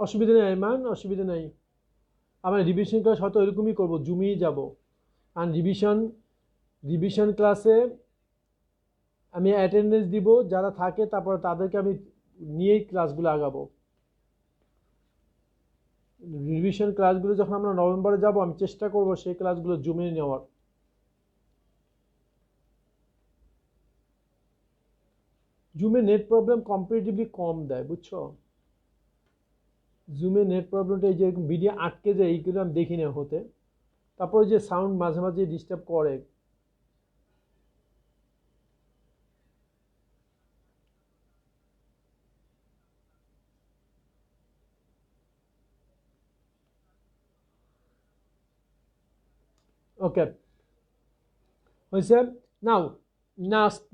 অসুবিধা নেই আইমান, অসুবিধা নেই। আমরা রিভিশন ক্লাস হয়তো এরকমই করবো, জুমিয়ে যাব। আর রিভিশন ক্লাসে আমি অ্যাটেন্ডেন্স দিব, যারা থাকে তারপরে তাদেরকে আমি নিয়েই ক্লাসগুলো আগাবো। রিভিশন ক্লাসগুলো যখন আমরা নভেম্বরে যাব, আমি চেষ্টা করব সেই ক্লাসগুলো জুমে নেওয়ার। জুমে নেট প্রবলেম কম্পারেটিভলি কম দেয়, বুঝছো? জুমে নেট প্রবলেমটা এই যে ভিডিও আটকে যায়, এইগুলো আমি দেখি না হতে। তারপরে যে সাউন্ড মাঝে মাঝে ডিস্টার্ব করে। ওকে, হয়েছে? নাও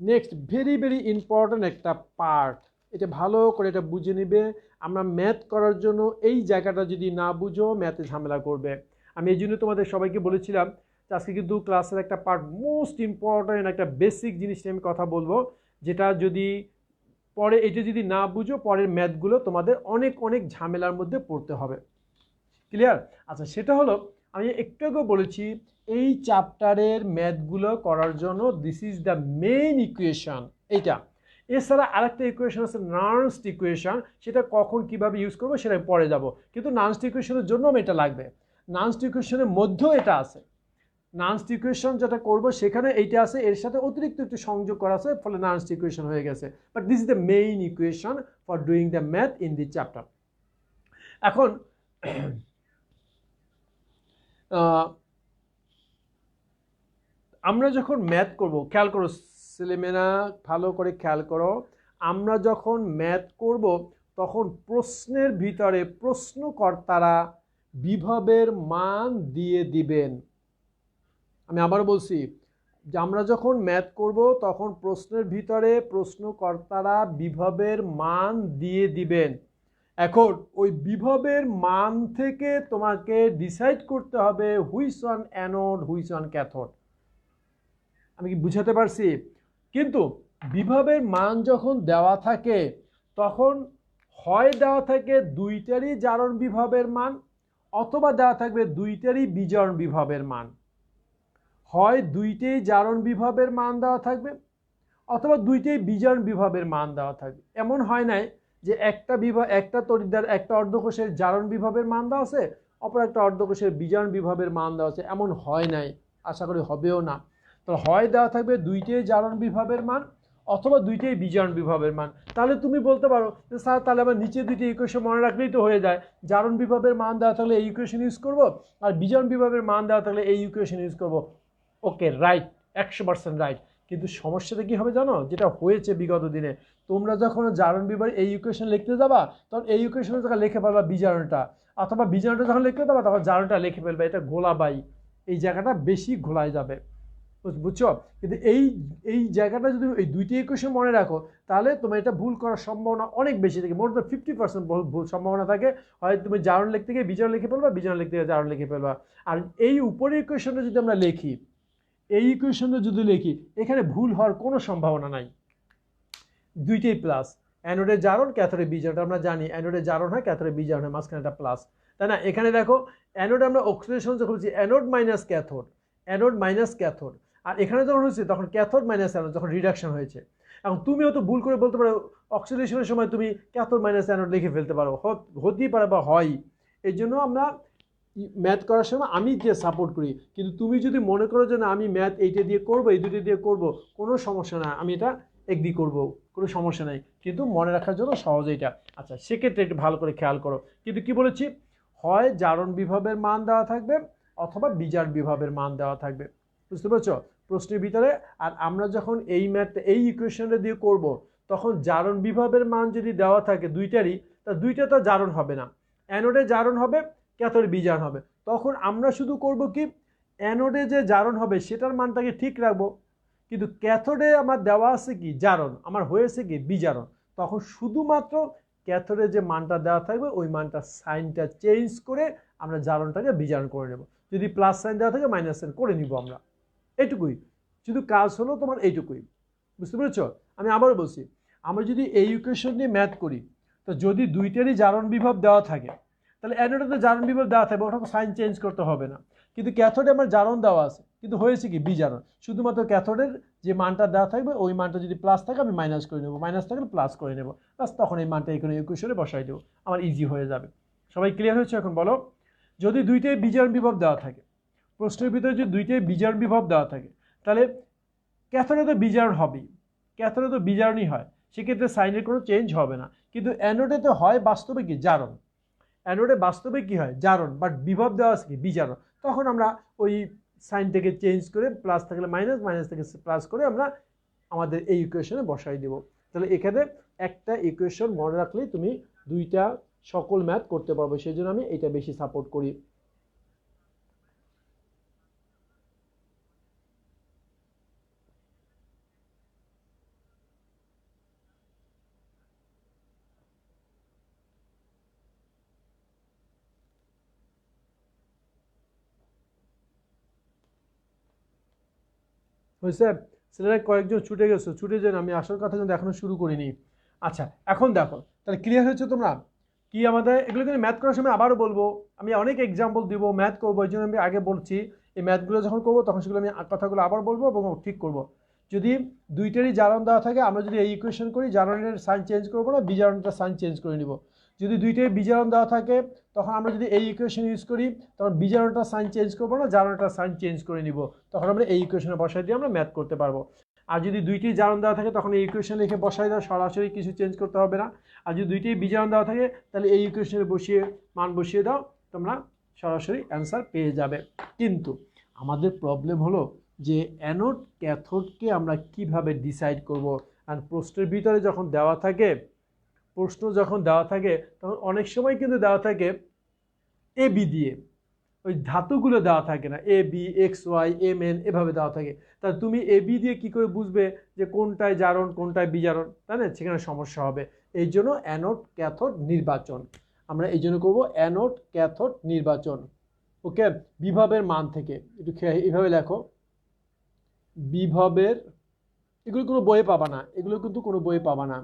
নেক্সট ভেরি ভেরি ইম্পর্ট্যান্ট একটা পার্ট, এটা ভালো করে এটা বুঝে নিবে। আমরা ম্যাথ করার জন্য এই জায়গাটা যদি না বুঝো, ম্যাথে ঝামেলা করবে। আমি এই জন্য তোমাদের সবাইকে বলেছিলাম যে আজকে কিন্তু ক্লাসের একটা পার্ট, মোস্ট ইম্পর্ট্যান্ট একটা বেসিক জিনিস নিয়ে আমি কথা বলবো, যেটা যদি পরে এটা যদি না বুঝো, পরের ম্যাথগুলো তোমাদের অনেক অনেক ঝামেলার মধ্যে পড়তে হবে। ক্লিয়ার? আচ্ছা, সেটা হলো আমি একটু আগেও বলেছি, এই চ্যাপ্টারের ম্যাথগুলো করার জন্য this is the main equation এইটা। এছাড়া আরেকটা ইকুয়েশন আছে নার্নস্ট ইকুয়েশন, সেটা কখন কিভাবে ইউজ করবো সেটা পরে যাব, কিন্তু নার্নস্ট ইকুয়েশনের জন্য এটা লাগবে। নানস্ট ইকুয়েশনের মধ্যেও এটা আছে। নানস্ট ইকুয়েশন যেটা করব সেখানে এইটা আছে, এর সাথে অতিরিক্ত একটু সংযোগ করা আছে, ফলে নানস্ট ইকুয়েশন হয়ে গেছে। But this is the main equation for doing the math in this chapter. এখন আমরা যখন ম্যাথ করব, খেয়াল করো ছেলেমেয়েরা, ভালো করে খেয়াল করো, আমরা যখন ম্যাথ করব তখন প্রশ্নের ভিতরে প্রশ্নকর্তারা বিভবের মান দিয়ে দিবেন। আমি আবার বলছি যে আমরা যখন ম্যাথ করব তখন প্রশ্নের ভিতরে প্রশ্নকর্তারা বিভবের মান দিয়ে দিবেন। এখন ওই বিভবের মান থেকে তোমাকে ডিসাইড করতে হবে which one anode which one cathode. আমি কি বুঝাতে পারছি? কিন্তু বিভবের মান যখন দেওয়া থাকে তখন হয় দেওয়া থাকে দুইটারই জারণ বিভবের মান, অথবা দেওয়া থাকবে দুইটারই বিজারণ বিভবের মান। হয় দুইটাই জারণ বিভবের মান দেওয়া থাকবে, অথবা দুইটাই বিজারণ বিভবের মান দেওয়া থাকবে। এমন হয় নাই যে একটা তড়িৎদ্বার একটা অর্ধকোষের জারণ বিভবের মান দেওয়া আছে, অপর একটা অর্ধকোষের বিজারণ বিভবের মান দেওয়া আছে, এমন হয় নাই, আশা করি হবেও না। তো হয় দেওয়া থাকবে দুইটাই জারণ বিভবের মান, অথবা দুইটাই বিজারণ বিভবের মান। তাহলে তুমি বলতে পারো যে স্যার তাহলে আমার নিচে দুইটা ইকুয়েশন মনে রাখলেই তো হয়ে যায়, জারণ বিভবের মান দেওয়া থাকলে এই ইকুয়েশন ইউজ করবো, আর বিজারণ বিভবের মান দেওয়া থাকলে এই ইকুয়েশন ইউজ করবো। ওকে, রাইট, 100% রাইট। কিন্তু সমস্যাটা কি হবে জানো? যেটা হয়েছে বিগত দিনে, তোমরা যখন জারণ বিভবের এই ইকুয়েশন লিখতে যাবা তখন এই ইকুয়েশনের জায়গায় লিখে ফেলবা বিজারণটা, অথবা বিজারণটা যখন লিখতে যাবা তখন জারণটা লিখে ফেলবা। এটা ঘোলাবাই, এই জায়গাটা বেশি ঘোলায় যাবে, বুঝছো? কিন্তু এই জায়গাটা যদি এই দুইটি ইকুয়েশন মনে রাখো তাহলে তোমার এটা ভুল করার সম্ভাবনা অনেক বেশি থাকে, মোট 50% ভুল সম্ভাবনা থাকে। হয় তুমি জারণ লিখতে গিয়ে বিজারণ লিখে ফেলবা, বিজারণ লিখতে গিয়ে জারণ লিখে ফেলবা। আর এই উপরের ইকুয়েশনটা যদি আমরা লিখি, এই ইকুয়েশনটা যদি লিখি, এখানে ভুল হওয়ার কোনো সম্ভাবনা নাই। দুইটাই প্লাস, অ্যানোডের জারণ ক্যাথোডের বিজারণ। আমরা জানি অ্যানোডের জারণ হয় ক্যাথোডের বিজারণ হয়, মাঝখানে একটা প্লাস, তাই না? এখানে দেখো অ্যানোড আমরা অক্সিডেশন যখন বলছি anode minus cathode, anode minus cathode, আর এখানে যখন হচ্ছে তখন ক্যাথোড মাইনাস অ্যানোড, যখন রিডাকশন হয়েছে। এখন তুমিও তো ভুল করে বলতে পারো অক্সিডেশনের সময় তুমি ক্যাথোড মাইনাস অ্যানোড লিখে ফেলতে পারো, হতেই পারে বা হয়। এই জন্য আমরা ম্যাথ করার সময় আমি যে সাপোর্ট করি, কিন্তু তুমি যদি মনে করো যে না আমি ম্যাথ এইটা দিয়ে করবো, এই দুটো দিয়ে করবো, কোনো সমস্যা না, আমি এটা এগ্রি করবো, কোনো সমস্যা নাই, কিন্তু মনে রাখার জন্য সহজ এইটা। আচ্ছা, সেক্ষেত্রে একটু ভালো করে খেয়াল করো। কিন্তু কি বলেছি, হয় জারণ বিভবের মান দেওয়া থাকবে, অথবা বিজারণ বিভবের মান দেওয়া থাকবে, বুঝতে পারছো প্রশ্নের ভিতরে। আর আমরা যখন এই ম্যাথটা এই ইকুয়েশনটা দিয়ে করব, তখন জারণ বিভবের মান যদি দেওয়া থাকে দুইটারই, তা দুইটা তো জারণ হবে না, অ্যানোডে জারণ হবে, ক্যাথোডে বিজারণ হবে। তখন আমরা শুধু করব কি, অ্যানোডে যে জারণ হবে সেটার মানটাকে ঠিক রাখবো, কিন্তু ক্যাথোডে আমার দেওয়া আছে কি জারণ, আমার হয়েছে কি বিজারণ, তখন শুধুমাত্র ক্যাথোডে যে মানটা দেওয়া থাকবে ওই মানটা সাইনটা চেঞ্জ করে আমরা জারণটাকে বিজারণ করে নেব। যদি প্লাস সাইন দেওয়া থাকে মাইনাস সাইন করে নিব আমরা, এইটুকুই, শুধু কাজ হলো তোমার এইটুকুই, বুঝতে পেরেছ? আমি আবারও বলছি, আমরা যদি এই ইকুয়েশন নিয়ে ম্যাথ করি, তো যদি দুইটারই জারণ বিভব দেওয়া থাকে তাহলে অ্যানোডে জারণ বিভব দেওয়া থাকবে, ওটা সাইন চেঞ্জ করতে হবে না। কিন্তু ক্যাথোডে আমার জারণ দেওয়া আছে, কিন্তু হয়েছে কি বিজারণ, শুধুমাত্র ক্যাথোডের যে মানটা দেওয়া থাকবে ওই মানটা যদি প্লাস থাকে আমি মাইনাস করে নেবো, মাইনাস থাকলে প্লাস করে নেবো, প্লাস তখন এই মানটা এখানে ইকুয়েশনে বসাই দেবো, আমার ইজি হয়ে যাবে। সবাই ক্লিয়ার হয়েছে? এখন বলো, যদি দুইটাই বিজারণ বিভব দেওয়া থাকে, প্রশ্নের ভিতরে যদি দুইটাই বিজারণ বিভব দেওয়া থাকে, তাহলে ক্যাথোডে তো বিজারণ হবেই, ক্যাথোডে তো বিজারণই হয়, সেক্ষেত্রে সাইনের কোনো চেঞ্জ হবে না। কিন্তু অ্যানোডে তো হয় বাস্তবে কি জারণ, অ্যানোডে বাস্তবে কি হয় জারণ, বাট বিভব দেওয়া আছে কি বিজারণ, তখন আমরা ওই সাইনটাকে চেঞ্জ করে প্লাস থাকলে মাইনাস, মাইনাস থেকে প্লাস করে আমরা আমাদের এই ইকুয়েশনে বসাই দেব। তাহলে এখানে একটা ইকুয়েশন মনে রাখলেই তুমি দুইটা সকল ম্যাথ করতে পারবে, সেই জন্য আমি এটা বেশি সাপোর্ট করি। হয়েছে? ছেলেরা কয়েকজন ছুটে গেছো, ছুটে যান, আমি আসল কথা কিন্তু এখনো শুরু করিনি। আচ্ছা, এখন দেখো তাহলে ক্লিয়ার হয়েছে তোমরা কি? আমাদের এগুলো কিন্তু ম্যাথ করার সময় আবারও বলবো, আমি অনেক এক্সাম্পল দিব, ম্যাথ করবো, এই জন্য আমি আগে বলছি এই ম্যাথগুলো যখন করবো তখন সেগুলো আমি কথাগুলো আবার বলবো এবং ঠিক করবো। যদি দুইটারই জারণ দেওয়া থাকে, আমরা যদি এই ইকুয়েশন করি, জারণের সাইন চেঞ্জ করবো না, বিজারণটা সাইন চেঞ্জ করে নিব। যদি দুইটাই বিজারণ দেওয়া থাকে তখন আমরা যদি এই ইকুয়েশন ইউজ করি তখন বিজারণটা সাইন চেঞ্জ করবো না, জারণটা সাইন চেঞ্জ করে নিব, তখন আমরা এই ইকুয়েশনে বসাই দিয়ে আমরা ম্যাথ করতে পারবো। আর যদি দুইটি জারণ দেওয়া থাকে তখন এই ইকুয়েশন লিখে বসাই দেওয়া, সরাসরি কিছু চেঞ্জ করতে হবে না। আর যদি দুইটি বিজারণ দেওয়া থাকে তাহলে এই ইকুয়েশনে বসিয়ে মান বসিয়ে দাও, তোমরা সরাসরি অ্যান্সার পেয়ে যাবে। কিন্তু আমাদের প্রবলেম হলো যে অ্যানোড ক্যাথোডকে আমরা কিভাবে ডিসাইড করব। আর প্রশ্নের ভিতরে যখন দেওয়া থাকে, প্রশ্ন যখন দেওয়া থাকে তখন অনেক সময় কিন্তু দেওয়া থাকে এ বি দিয়ে, ওই ধাতুগুলো দেওয়া থাকে না, A B X Y M N এভাবে দেওয়া থাকে। তাহলে তুমি এ বি দিয়ে কী করে বুঝবে যে কোনটায় জারণ কোনটায় বিজারণ, তাই না? সেখানে সমস্যা হবে। এই জন্য অ্যানোড ক্যাথোড নির্বাচন আমরা এই জন্য করবো, অ্যানোড ক্যাথোড নির্বাচন। ওকে, বিভবের মান থেকে একটু এইভাবে লেখো, বিভবের, এগুলো কোনো বইয়ে পাবা না, এগুলো কিন্তু কোনো বইয়ে পাবা না।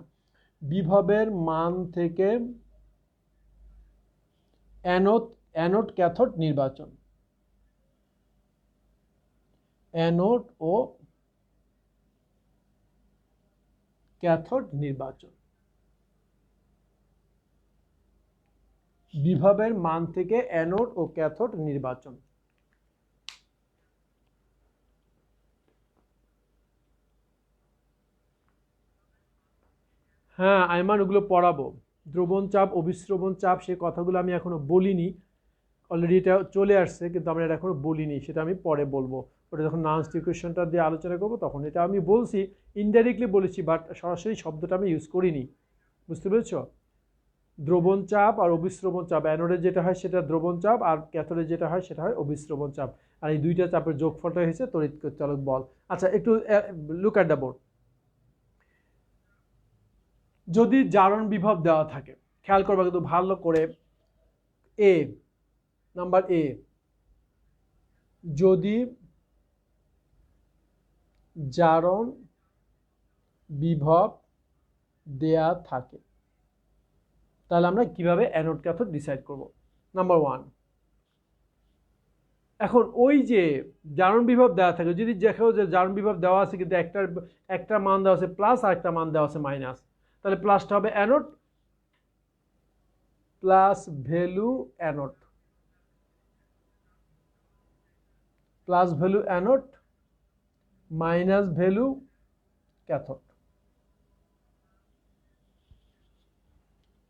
বিভবের মান থেকে অ্যানোড ক্যাথোড নির্বাচন, অ্যানোড ও ক্যাথোড নির্বাচন, বিভবের মান থেকে অ্যানোড ও ক্যাথোড নির্বাচন। হ্যাঁ আইমান, ওগুলো পড়াবো। দ্রবণ চাপ, অবিশ্রবণ চাপ, সেই কথাগুলো আমি এখনো বলিনি, অলরেডি এটা চলে আসছে কিন্তু আমরা এটা এখনো বলিনি, সেটা আমি পরে বলবো। ওটা যখন নান্স ইকুয়েশনটা দিয়ে আলোচনা করবো তখন এটা আমি বলছি, ইনডাইরেক্টলি বলেছি, বাট সরাসরি শব্দটা আমি ইউজ করিনি। বুঝতে পেরেছ? দ্রবণ চাপ আর অবিশ্রবণ চাপ, অ্যানোডে যেটা হয় সেটা দ্রবণ চাপ, আর ক্যাথোডে যেটা হয় সেটা হয় অবিশ্রবণ চাপ। আর এই দুইটা চাপের যোগফলটা হয়েছে তড়িৎ চালক বল। আচ্ছা, একটু লুক অ্যাট দ্য বোর্ড। যদি জারণ বিভব দেওয়া থাকে, খেয়াল করবা কিন্তু ভালো করে, এ নাম্বার এ, যদি জারণ বিভব দেয়া থাকে তাহলে আমরা কিভাবে অ্যানোড ক্যাথোড ডিসাইড করব। নাম্বার ওয়ান, এখন ওই যে জারণ বিভব দেওয়া থাকে, যদি দেখো যে জারণ বিভব দেওয়া আছে কিন্তু একটা মান দেওয়া আছে প্লাস আর একটা মান দেওয়া আছে মাইনাস, তাহলে প্লাসটা হবে anode, plus value anode, plus value anode, minus value cathode.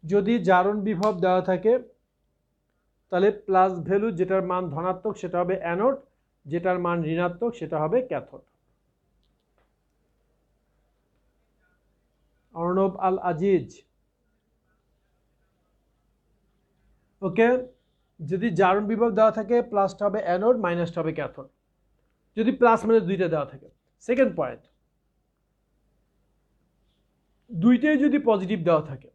যদি জারণ বিভব দেওয়া থাকে তাহলে প্লাস ভ্যালু যেটার মান ধনাত্মক সেটা হবে অ্যানোড, যেটার মান ঋণাত্মক সেটা হবে ক্যাথোড। অর্ণব আল আজিজ, ওকে। যদি জারণ বিভব দেওয়া থাকে প্লাসটা হবে অ্যানোড, মাইনাসটা হবে ক্যাথোড, যদি প্লাস মাইনাস দুইটা দেওয়া থাকে। সেকেন্ড পয়েন্ট, দুইটাই যদি পজিটিভ দেওয়া থাকে,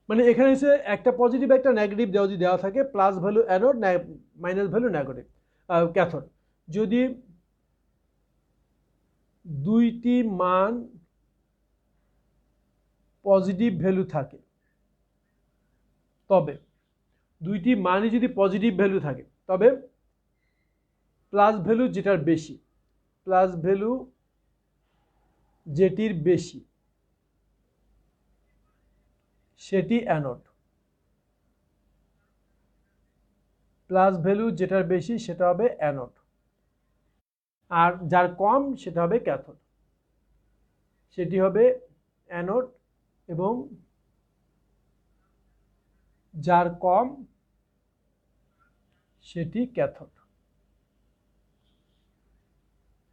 মানে এখানে এসে একটা পজিটিভ একটা নেগেটিভ যদি দেওয়া থাকে, plus value anode, minus value negative cathode. যদি দুইটি মান পজিটিভ ভ্যালু থাকে, তবে দুইটি মানই যদি পজিটিভ ভ্যালু থাকে তবে প্লাস ভ্যালু যেটার বেশি, প্লাস ভ্যালু যেটির বেশি সেটি অ্যানোড, প্লাস ভ্যালু যেটার বেশি সেটা হবে অ্যানোড, আর যার কম সেটা হবে ক্যাথোড, সেটি হবে অ্যানোড, এবং যার কম সেটি ক্যাথোড।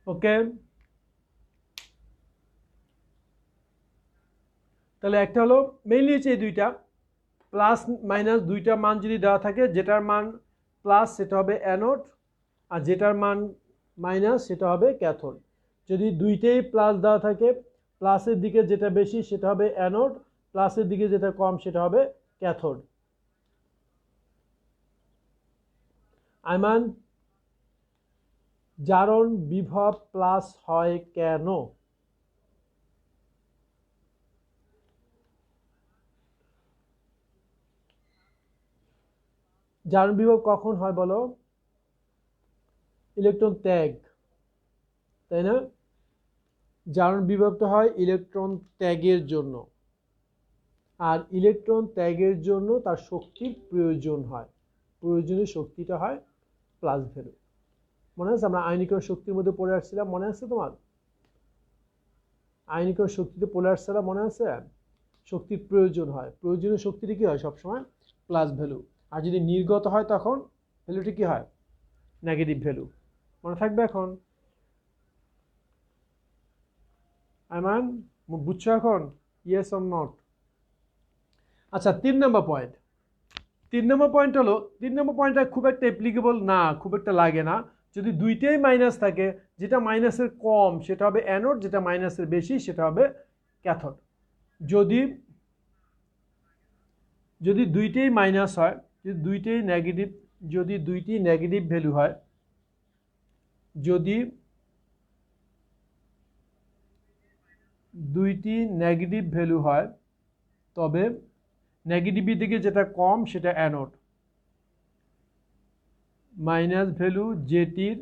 ওকে, তাহলে একটা হলো মেইনলি হচ্ছে এই দুইটা, প্লাস মাইনাস দুইটা মান যদি দেওয়া থাকে, যেটার মান প্লাস সেটা হবে অ্যানোড, আর যেটার মান মাইনাস সেটা হবে ক্যাথোড। যদি দুইটাই প্লাস দেওয়া থাকে, প্লাসের দিকে যেটা বেশি সেটা হবে অ্যানোড, প্লাসের দিকে যেটা কম সেটা হবে ক্যাথোড। আইমান, জারণ বিভব প্লাস হয় কেন? জারণ বিভব কখন হয় বলো? ইলেকট্রন ত্যাগ, তাই না? জারণ বিভক্ত হয় ইলেকট্রন ত্যাগের জন্য, আর ইলেকট্রন ত্যাগের জন্য তার শক্তির প্রয়োজন হয়, প্রয়োজনীয় শক্তিটা হয় প্লাস ভ্যালু। মনে আছে আমরা আয়নীকরণ শক্তির মধ্যে পড়ে আসছিলাম, মনে আছে তোমার? আয়নীকরণ শক্তিতে পড়ে আসছিলাম, মনে আছে? শক্তির প্রয়োজন হয়, প্রয়োজনীয় শক্তিটি কি হয় সবসময় প্লাস ভ্যালু, আর যদি নির্গত হয় তখন ভ্যালুটি কি হয় নেগেটিভ ভ্যালু। মনে থাকবে এখন? আইমান বুঝছো এখন? Yes or not? আচ্ছা 3 নম্বর পয়েন্ট। 3 নম্বর পয়েন্ট হলো, 3 নম্বর পয়েন্টটা খুব একটা অ্যাপ্লিকেবল না, খুব একটা লাগে না। যদি দুইটাই মাইনাস থাকে, যেটা মাইনাসের কম সেটা হবে অ্যানোড, যেটা মাইনাসের বেশি সেটা হবে ক্যাথোড। যদি যদি দুইটাই মাইনাস হয়, যদি দুইটাই নেগেটিভ, যদি দুইটি নেগেটিভ ভ্যালু হয়, যদি দুইটি নেগেটিভ ভ্যালু হয় তবে নেগেটিভের দিকে যেটা কম সেটা অ্যানোড, মাইনাস ভ্যালু যেটির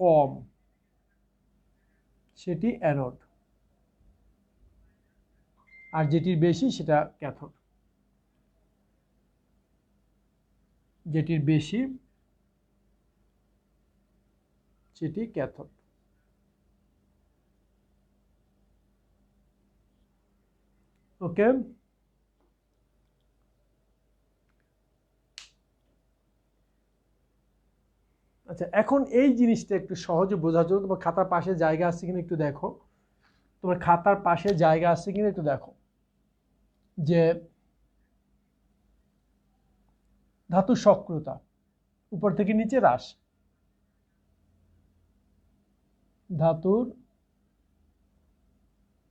কম সেটি অ্যানোড, আর যেটির বেশি সেটা ক্যাথোড। যেটির বেশি সেটি ক্যাথোড। ওকে, আচ্ছা এখন এই জিনিসটা একটু সহজে বোঝার জন্য তোমার খাতার পাশে জায়গা আছে কিনা একটু দেখো, তোমার খাতার পাশে জায়গা আছে কিনা একটু দেখো, যে ধাতুর সক্রিয়তা উপর থেকে নিচে হ্রাস, ধাতুর,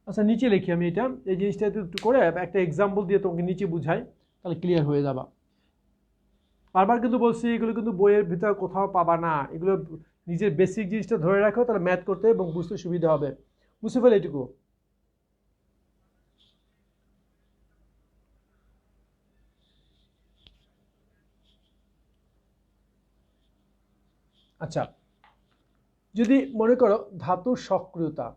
আচ্ছা নিচে লিখি আমি এটা, এই জিনিসটা একটু করে একটা এক্সাম্পল দিয়ে তোমাকে নিচে বুঝাই, তাহলে ক্লিয়ার হয়ে যাবা। বারবার কিন্তু বলছি এগুলো কিন্তু বইয়ের ভিতরে কোথাও পাবা না, এগুলো নিজের বেসিক জিনিসটা ধরে রাখো, তাহলে ম্যাথ করতে এবং বুঝতে সুবিধা হবে। বুঝতে পারলে এটুকু? আচ্ছা যদি মনে করো ধাতুর সক্রিয়তা,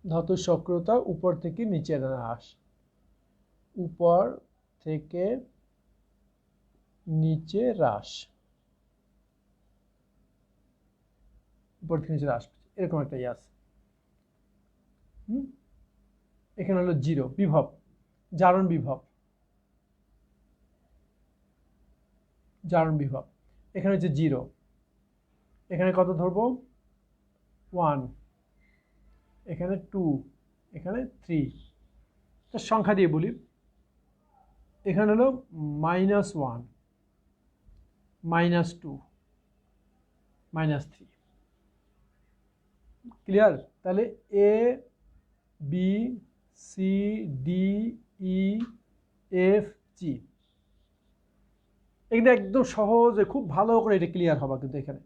ধাতুর সক্রিয়তা উপর থেকে নিচে হ্রাস, উপর থেকে নিচে হ্রাস, উপর থেকে নিচে হ্রাস, এরকম একটা ইয়াস। এখানে হলো জিরো বিভব, জারণ বিভব, জারণ বিভব এখানে হচ্ছে জিরো, এখানে কত ধরবো 1, এখানে 2, এখানে 3, সংখ্যা দিয়ে বলি, এখানে হলো -1, -2, -3। ক্লিয়ার? তাহলে A B C D E F G, এখানে একদম সহজে খুব ভালো করে এটা ক্লিয়ার হবে কিন্তু এখানে,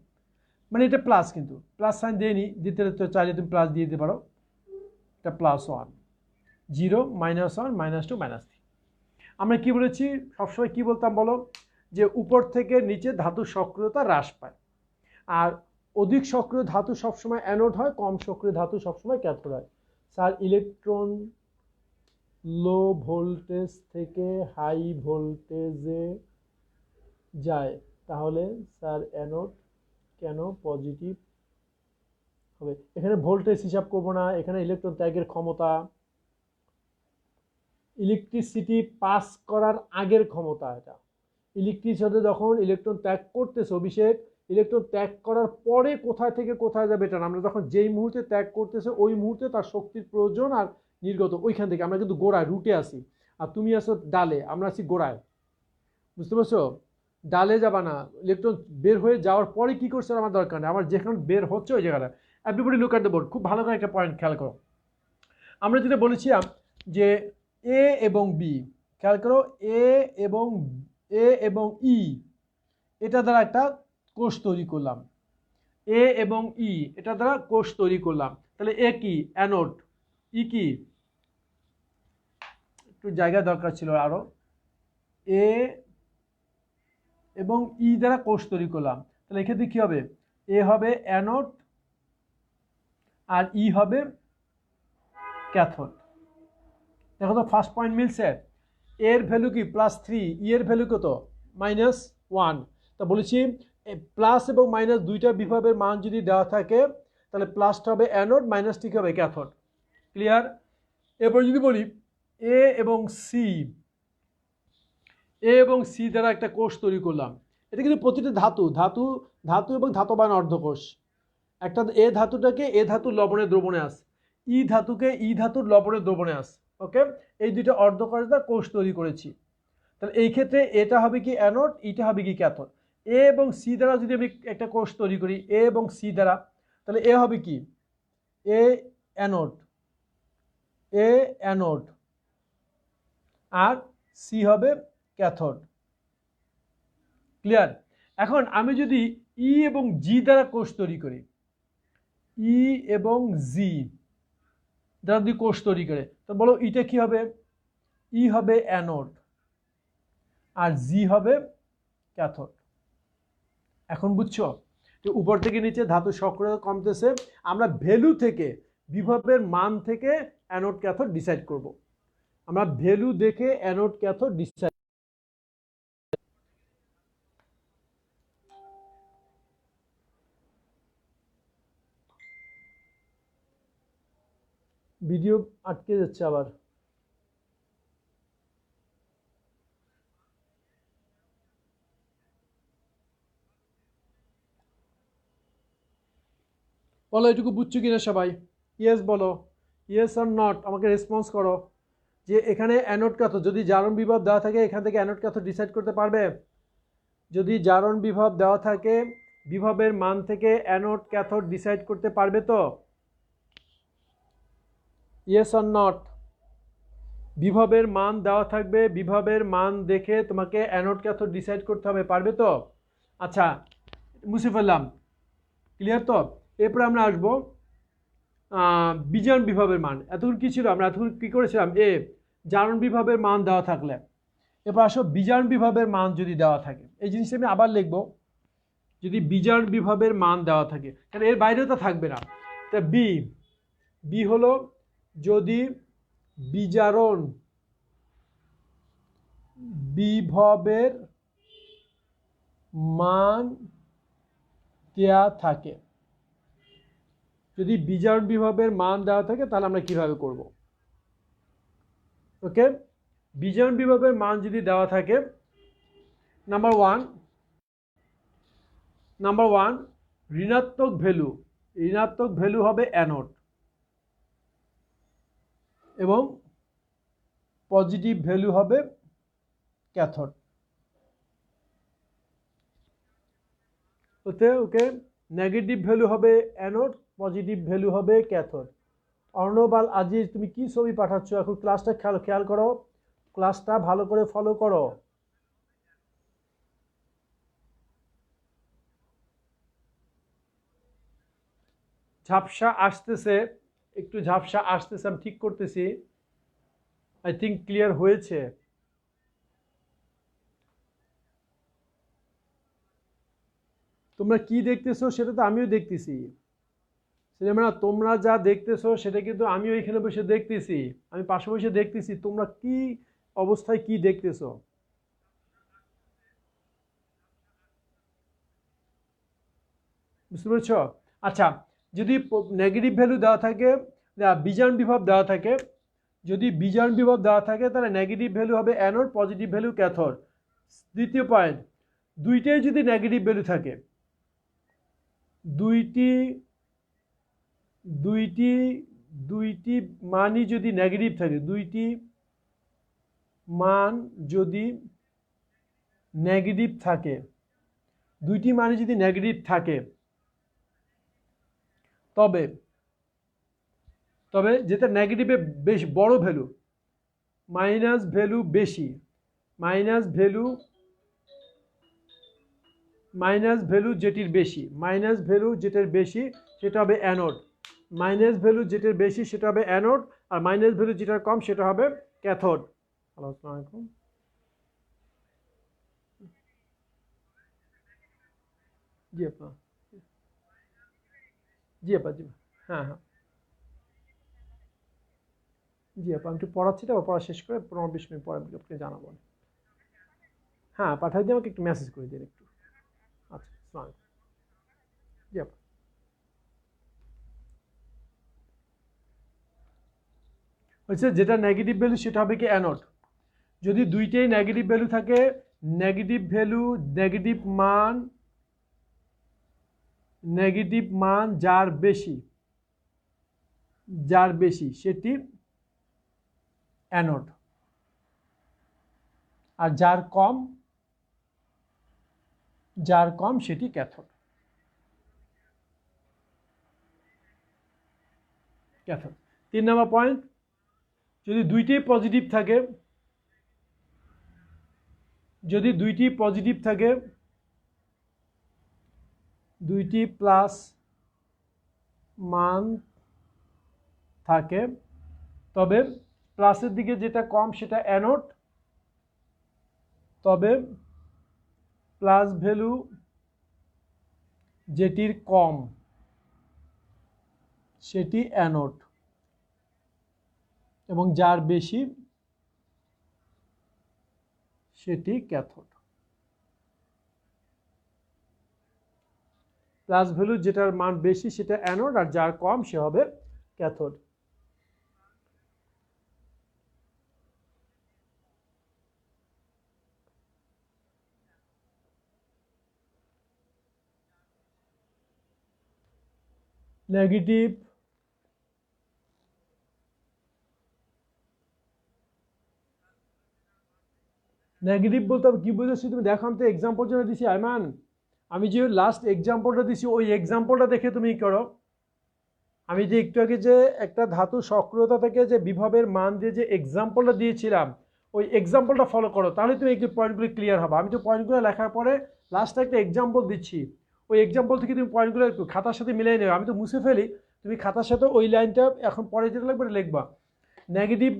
মানে এটা প্লাস, কিন্তু প্লাস সাইন দিয়ে নি, দিতে চাইলে তুমি প্লাস দিয়ে দিতে পারো, এটা +1, 0, -1, -2, -3। আমরা কি বলেছি সবসময়, কি বলতাম বলো, যে উপর থেকে নিচে ধাতুর সক্রিয়তা হ্রাস পায়, আর অধিক সক্রিয় ধাতু সবসময় অ্যানোড হয়, কম সক্রিয় ধাতু সবসময় ক্যাথোড হয়। স্যার ইলেকট্রন লো ভোল্টেজ থেকে হাই ভোল্টেজে যায়, তাহলে স্যার অ্যানোড কেন পজিটিভ হবে? এখানে ভোল্টেজ হিসাব করবো না, এখানে ইলেকট্রন ত্যাগের ক্ষমতা, ইলেকট্রিসিটি পাস করার আগের ক্ষমতা, এটা ইলেকট্রিসিটি যখন ইলেকট্রন ত্যাগ করতেছে অভিষেক, ইলেকট্রন ত্যাগ করার পরে কোথায় থেকে কোথায় যাবে এটা আমরা যখন যেই মুহূর্তে ত্যাগ করতেছে ওই মুহূর্তে তার শক্তির প্রয়োজন, আর নির্গত ওইখান থেকে। আমরা কিন্তু গোড়ায় রুটে আসি, আর তুমি আসো ডালে, আমরা আছি গোড়ায়। বুঝতে পারছো? ডালে যাবা না, ইলেকট্রন বের হয়ে যাওয়ার পরে কি করছে আমার দরকার নেই, আমার যেখানে বের হচ্ছে ওই জায়গাটা। Everybody look at the board, খুব ভালো করে একটা পয়েন্ট খেয়াল করো। আমরা যেটা বলেছিলাম যে এ এবং বি, খেয়াল করো, এ এবং ই, এটা দ্বারা একটা কোষ তৈরি করলাম, এ এবং ই এটা দ্বারা কোষ তৈরি করলাম। তাহলে এ কি অ্যানোড, ই কি, একটু জায়গা দরকার ছিল আরো, এ এবং ই দ্বারা কোষ তৈরি করলাম, তাহলে এক্ষেত্রে কি হবে, এ হবে অ্যানোড আর ই হবে ক্যাথোড। দেখো তো ফার্স্ট পয়েন্ট মিলছে, এর ভ্যালু কি +3, ই এর ভ্যালু কত -1। তা বলেছি প্লাস এবং মাইনাস দুইটা বিভবের মান যদি দেওয়া থাকে তাহলে প্লাসটা হবে অ্যানোড, মাইনাসটি কি হবে ক্যাথোড। ক্লিয়ার? এরপর যদি বলি এ এবং সি, এ এবং সি দ্বারা একটা কোষ তৈরি করলাম, এটা কিন্তু প্রতিটা ধাতু ধাতু ধাতু এবং ধাতবান অর্ধকোষ। একটা এ ধাতুটাকে এ ধাতুর লবণের দ্রবণে আস, ই ধাতুকে ই ধাতুর লবণের দ্রবণে আস। ওকে, এই দুইটা অর্ধকোষ দ্বারা কোষ তৈরি করেছি। তাহলে এই ক্ষেত্রে এটা হবে কি অ্যানোড, ইটা হবে কি ক্যাথোড। এ এবং সি দ্বারা যদি আমি একটা কোষ তৈরি করি, এ এবং সি দ্বারা, তাহলে এ হবে কি এ অ্যানোড, এ অ্যানোড আর সি হবে ক্যাথোড। ক্লিয়ার? এখন আমি যদি ই এবং জি দ্বারা কোষ তৈরি করি, ই এবং জি দ্বারা যদি কোষ তৈরি করে, তো বলো ইটা কি হবে, ই হবে অ্যানোড আর জি হবে ক্যাথোড। এখন বুঝছো যে উপর থেকে নিচে ধাতু সক্রিয়তা কমতেছে, আমরা ভ্যালু থেকে বিভবের মান থেকে অ্যানোড ক্যাথোড ডিসাইড করব। আমরা ভ্যালু দেখে অ্যানোড ক্যাথোড ডিসাইড। ভিডিও আটকে যাচ্ছে আবার। বলো এটুকু বুঝছো কিনা সবাই? ইয়েস বলো, ইয়েস আর নট, আমাকে রেসপন্স করো যে এখানে অ্যানোড ক্যাথোড যদি জারণ বিভব দেওয়া থাকে এখান থেকে অ্যানোড ক্যাথোড ডিসাইড করতে পারবে? যদি জারণ বিভব দেওয়া থাকে বিভবের মান থেকে অ্যানোড ক্যাথোড ডিসাইড করতে পারবে তো? Yes or not? বিভবের মান দেওয়া থাকবে, বিভবের মান দেখে তোমাকে অ্যানোড ক্যাথোড ডিসাইড করতে হবে, পারবে তো? আচ্ছা, মুছে ফেললাম। ক্লিয়ার তো? এরপরে আমরা আসবো বিজারণ বিভবের মান। এতক্ষণ কি ছিল, আমরা এতক্ষণ কি করেছিলাম, এ জারণ বিভবের মান দেওয়া থাকলে। এরপর আসো বিজারণ বিভবের মান যদি দেওয়া থাকে, এই জিনিসটা আমি আবার লিখবো, যদি বিজারণ বিভবের মান দেওয়া থাকে, কারণ এর বাইরেও তো থাকবে না। তা বি, বি হলো যদি বিজারণ বিভবের মান দেওয়া থাকে, যদি বিজারণ বিভবের মান দেওয়া থাকে তাহলে আমরা কিভাবে করব? ওকে, বিজারণ বিভবের মান যদি দেওয়া থাকে, নাম্বার ওয়ান ঋণাত্মক ভ্যালু হবে অ্যানোড এবং পজিটিভ ভ্যালু হবে ক্যাথোড। ওকে, নেগেটিভ ভ্যালু হবে অ্যানোড, পজিটিভ ভ্যালু হবে ক্যাথোড। অর্ণব আল আজিজ, তুমি কি ছবি পাঠাচ্ছ? এখন ক্লাসটা খেয়াল করো, ক্লাসটা ভালো করে ফলো করো। ঝাপসা আসতেছে, একটু ঝাপসা আসতেছে, আমি ঠিক করতেছি। আই থিঙ্ক ক্লিয়ার হয়েছে। তোমরা কি দেখতেছো সেটা তো আমিও দেখতেছি, সিনেমা তোমরা যা দেখতেছো সেটা কিন্তু আমিও এখানে বসে দেখতেছি, আমি পাশে বসে দেখতেছি তোমরা কি অবস্থায় কি দেখতেছো। বুঝতে পেরেছ? আচ্ছা, যদি নেগেটিভ ভ্যালু দেওয়া থাকে, বিজারণ বিভব দেওয়া থাকে, যদি বিজারণ বিভব দেওয়া থাকে তাহলে নেগেটিভ ভ্যালু হবে অ্যানোড, পজিটিভ ভ্যালু ক্যাথোড। দ্বিতীয় পয়েন্ট, দুইটাই যদি নেগেটিভ ভ্যালু থাকে, দুইটি মানই যদি নেগেটিভ থাকে, দুইটি মান যদি নেগেটিভ থাকে, দুইটি মানে যদি নেগেটিভ থাকে, তবে যেটা নেগেটিভে বেশ বড় ভ্যালু, মাইনাস ভ্যালু বেশি, মাইনাস ভ্যালু যেটির বেশি সেটা হবে অ্যানোড, মাইনাস ভ্যালু যেটার বেশি সেটা হবে অ্যানোড, আর মাইনাস ভ্যালু যেটার কম সেটা হবে ক্যাথোড। আসসালামু আলাইকুম। জি আপা, জি আপা, জি আপা। হ্যাঁ হ্যাঁ, জি আপা, আমি একটু পড়াচ্ছি, তো পড়া শেষ করে 15-20 মিনিট পরে আমি আপনাকে জানাবো। হ্যাঁ, পাঠাই দিয়ে আমাকে একটু মেসেজ করে দিন একটু। আচ্ছা, আসসালামু আলাইকুম। জি আপা। হচ্ছে যেটা নেগেটিভ ভ্যালু সেটা হবে কি অ্যানোড। যদি দুইটাই নেগেটিভ ভ্যালু থাকে, নেগেটিভ ভ্যালু, নেগেটিভ মান, নেগেটিভ মান যার বেশি সেটি অ্যানোড, আর যার কম সেটি ক্যাথোড। ক্যাথোড। 3 নম্বর পয়েন্ট, যদি দুইটি পজিটিভ থাকে, যদি দুইটি পজিটিভ থাকে, দুইটি প্লাস মান থাকে, তবে প্লাসের দিকে যেটা কম সেটা অ্যানোড, তবে প্লাস ভ্যালু যেটির কম সেটি অ্যানোড, এবং যার বেশি সেটি ক্যাথোড। প্লাস ভ্যালু যেটার মান বেশি সেটা অ্যানোড, আর যার কম সে হবে ক্যাথোড। নেগেটিভ নেগেটিভ বলতে আমি কি বুঝেছি তুমি দেখো, আমি তো এক্সাম্পল জন্য দিছি আইমান। আমি যে লাস্ট এক্সাম্পলটা দিছি ওই এক্সাম্পলটা দেখে তুমি করো। আমি যে একটু আগে যে একটা ধাতু সক্রিয়তা থেকে যে বিভবের মান দিয়ে যে এক্সাম্পলটা দিয়েছিলাম, ওই এক্সাম্পলটা ফলো করো, তাহলে তুমি এই পয়েন্টগুলি ক্লিয়ার হবে। আমি তো পয়েন্টগুলো লেখার পরে লাস্টে একটা এক্সাম্পল দিচ্ছি, ওই এক্সাম্পল থেকে তুমি পয়েন্টগুলো একটু খাতার সাথে মিলিয়ে নেবে। আমি তো মুছে ফেলি, তুমি খাতার সাথে ওই লাইনটা এখন পরে যেটা লাগবে লিখবা। নেগেটিভ,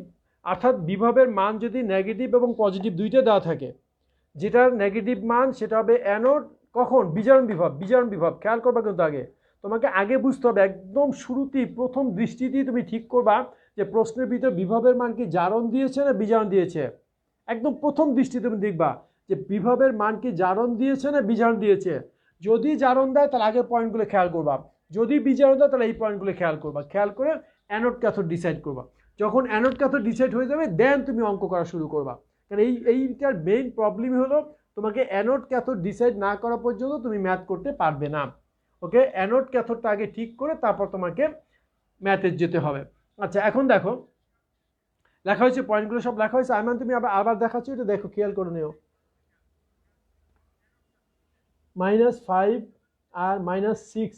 অর্থাৎ বিভবের মান যদি নেগেটিভ এবং পজিটিভ দুইটা দেওয়া থাকে, যেটার নেগেটিভ মান সেটা হবে অ্যানোড। কখন? বিজারণ বিভব খেয়াল করবা, কিন্তু তোমাকে আগে বুঝতে হবে, একদম শুরুতেই প্রথম দৃষ্টিতেই তুমি ঠিক করবা যে প্রশ্নের ভিতরে বিভবের মান কি জারণ দিয়েছে না বিজারণ দিয়েছে। একদম প্রথম দৃষ্টি তুমি দেখবা যে বিভবের মান কি জারণ দিয়েছে না বিজারণ দিয়েছে। যদি জারণ দেয় তাহলে আগের পয়েন্টগুলো খেয়াল করবা, যদি বিজারণ দেয় তাহলে এই পয়েন্টগুলো খেয়াল করবা, খেয়াল করে অ্যানোড ক্যাথোড ডিসাইড করবা। যখন অ্যানোড ক্যাথোড ডিসাইড হয়ে যাবে দেন তুমি অঙ্ক করা শুরু করবা। কারণ এইটার মেইন প্রবলেমই হলো তোমাকে অ্যানোড ক্যাথোড ডিসাইড না করা পর্যন্ত তুমি ম্যাথ করতে পারবে না। ওকে, অ্যানোড ক্যাথোডটা আগে ঠিক করে তারপর তোমাকে ম্যাথে যেতে হবে। আচ্ছা, এখন দেখো লেখা হয়েছে, পয়েন্টগুলো সব লেখা হয়েছে। আইমান তুমি আবার দেখাচ্ছি, এটা দেখো, খেয়াল করে নিও। -5 আর -6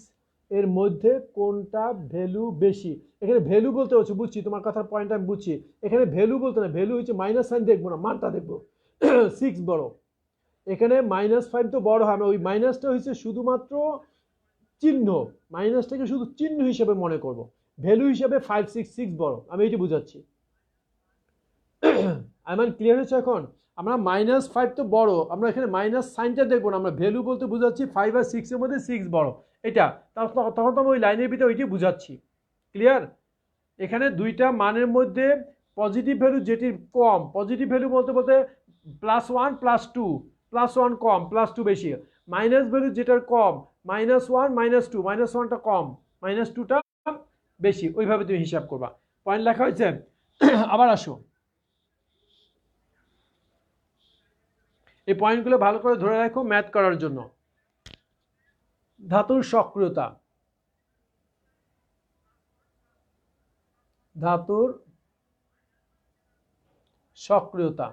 এর মধ্যে কোনটা ভ্যালু বেশি? এখানে ভ্যালু বলতে হচ্ছে, বুঝছি তোমার কথার পয়েন্ট আমি বুঝছি। এখানে ভ্যালু বলতে না, ভ্যালু হচ্ছে মাইনাস সাইন দেখবো না, মানটা দেখবো। 6 বড়, এখানে -5 তো বড় হবে, ওই মাইনাসটা হচ্ছে শুধুমাত্র চিহ্ন, মাইনাসটাকে শুধু চিহ্ন হিসেবে মনে করব, ভ্যালু হিসেবে 5, 6, 6 বড়। আমি এটি বুঝাচ্ছি। আমার ক্লিয়ার হচ্ছে এখন? আমরা -5 তো বড়, আমরা এখানে মাইনাস সাইনটা দেখবো না, আমরা ভ্যালু বলতে বুঝাচ্ছি 5 আর 6 এর মধ্যে 6 বড়, এটা। তখন তো আমি ওই লাইনের ভিতরে ওইটি বুঝাচ্ছি। ক্লিয়ার? এখানে দুইটা মানের মধ্যে পজিটিভ ভ্যালু যেটির কম, পজিটিভ ভ্যালু বলতে বলতে +1 +2, +1 কম +2 বেশি। মাইনাস ভ্যালু যেটার কম, -1 -2, -1টা কম, -2টা বেশি, ওইভাবে তুমি হিসাব করবা। পয়েন্ট লেখা হয়েছে? আবার আসো, এই পয়েন্টগুলো ভালো করে ধরে রাখো ম্যাথ করার জন্য। ধাতুর সক্রিয়তা, ধাতুর সক্রিয়তা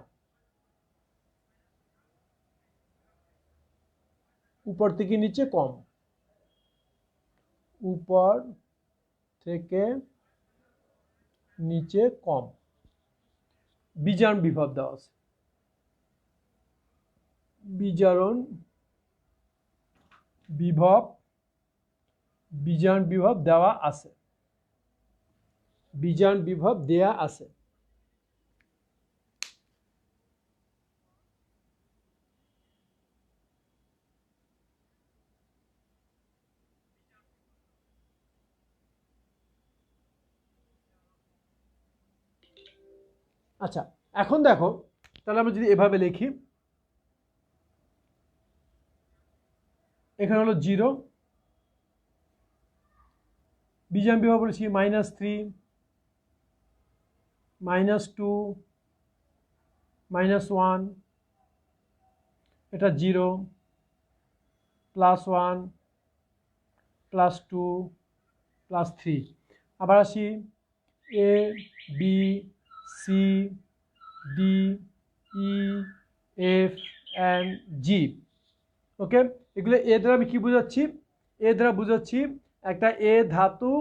উপর থেকে নিচে কম, উপর থেকে নিচে কম। বিজারণ বিভব দেওয়া আছে, বিজারণ বিভব, বিজারণ বিভব দেওয়া আছে, বিজারণ বিভব দেয়া আছে। আচ্ছা, এখন দেখো তাহলে আমরা যদি এভাবে লিখি, এখানে হলো 0, বীজ আমি বিভাগ বলেছি -3, -2, -1, এটা 0, +1, +2, +3। আবার আসি A, B, C, D, E, F and G. Okay, এগুলো এ দ্বারা আমি কি বোঝাচ্ছি? এ দ্বারা বোঝাচ্ছি একটা এ ধাতু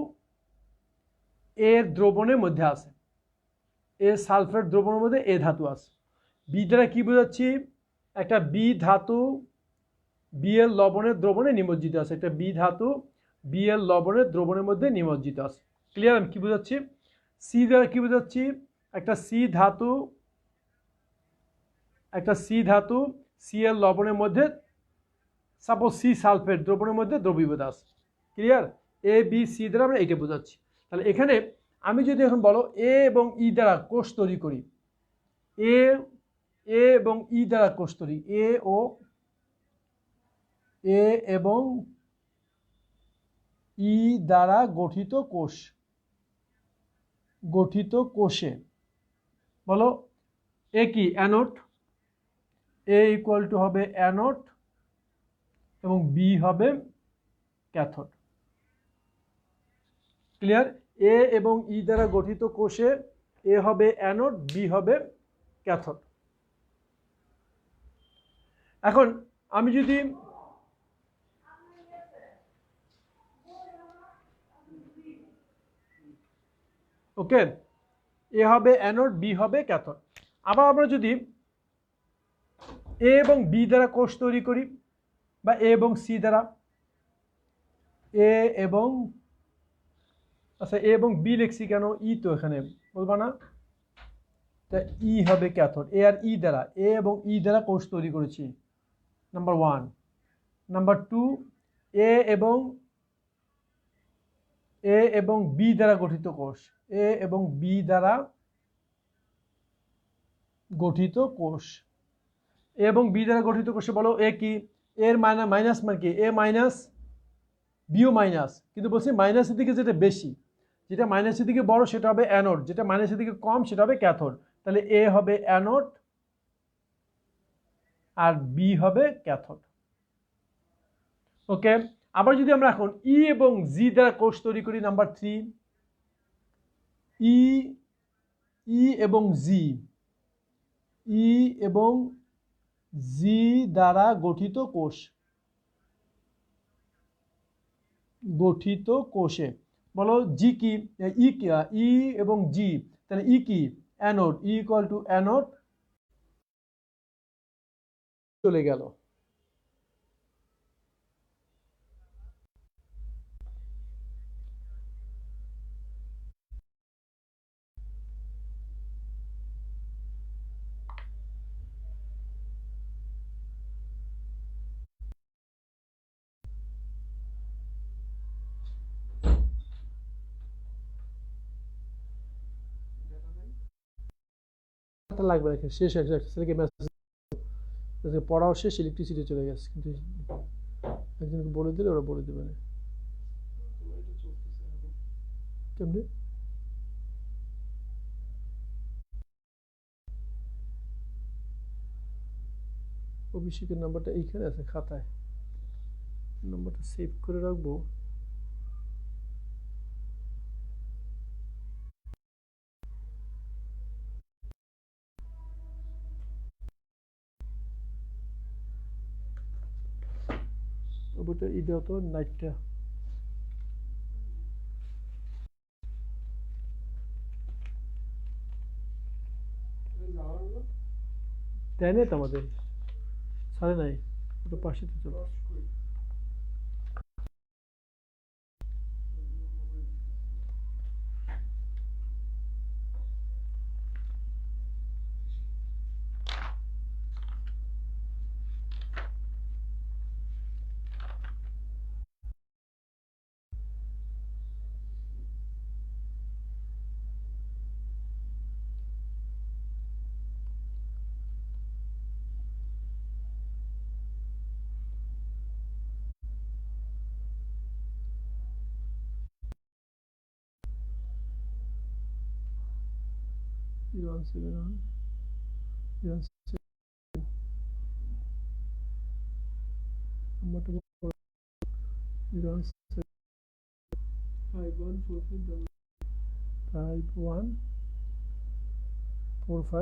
এর দ্রবণের মধ্যে আছে, এ সালফেট দ্রবণের মধ্যে এ ধাতু আছে। বি দ্বারা কি বোঝাচ্ছি? একটা বি ধাতু বি এর লবণের দ্রবণে নিমজ্জিত আছে, একটা বি ধাতু বি এর লবণের দ্রবণের মধ্যে নিমজ্জিত আছে। ক্লিয়ার? আমি কি বোঝাচ্ছি? সি দ্বারা কি বোঝাচ্ছি? একটা সি ধাতু সি এর লবণের মধ্যে, সাপোজ সি সালফেট দ্রবণের মধ্যে দ্রবীভূত আছে। ক্লিয়ার? এ বি সি দ্বারা আমরা এইটা বোঝাচ্ছি। তাহলে এখানে আমি যদি এখন বলো এ এবং ই দ্বারা কোষ তৈরি করি, এ এবং ই দ্বারা কোষ তৈরি, এ এবং ই দ্বারা গঠিত কোষে বলো এ কি? অ্যানোড। এ ইকুয়াল টু হবে অ্যানোড এবং বি হবে ক্যাথোড। ক্লিয়ার? এ এবং ই দ্বারা গঠিত কোষে এ হবে অ্যানোড, বি হবে ক্যাথোড। এখন আমি যদি ওকে, এ হবে অ্যানোড, বি হবে ক্যাথোড। আবার আমরা যদি এ এবং বি দ্বারা কোষ তৈরি করি, বা এ এবং সি দ্বারা, এ এবং আচ্ছা এ এবং বি লিখছি কেন? ই তো এখানে বলবা না? তা ই হবে ক্যাথোড। এ আর ই দ্বারা, এ এবং ই দ্বারা কোষ তৈরি করেছি, নাম্বার 1। নাম্বার 2, এ এবং বি দ্বারা গঠিত কোষ, এ এবং বি দ্বারা গঠিত কোষ। এ এবং বি দ্বারা গঠিত কোষে বলো এ কি? এর মাইনাস মান কি? এ মাইনাস, বিও মাইনাস, কিন্তু বলছি মাইনাসের দিকে যেটা বেশি, যেটা মাইনাসের দিকে বড় সেটা হবে অ্যানোড, যেটা মাইনাসের দিকে কম সেটা হবে ক্যাথোড। তাহলে এ হবে অ্যানোড আর বি হবে ক্যাথোড। ওকে, আবার যদি আমরা এখন ই এবং জি দ্বারা কোষ তৈরি করি, নাম্বার 3, ই এবং জি, ই এবং জি দ্বারা গঠিত কোষে বলো জি কি? ই এবং জি, তাহলে ই কি? Anode. E equal to anode, চলে গেল। লাগবে না, শেষ হয়ে ছেলেকে মেসেজ পড়াও শেষ, ইলেকট্রিসিটি চলে গেছে, কিন্তু একজনকে বলে দিলে ওরা বলে দেবে না। কেমনি? অভিষেকের নাম্বারটা এইখানে আছে খাতায়, নাম্বারটা সেভ করে রাখবো। ওটা ইডা তো নাইটটা দেয় নাই তো আমাদের, সাড়ে নাই, ওটা পাশে তো চলো। 0171 0 নম্বরটা 05145 145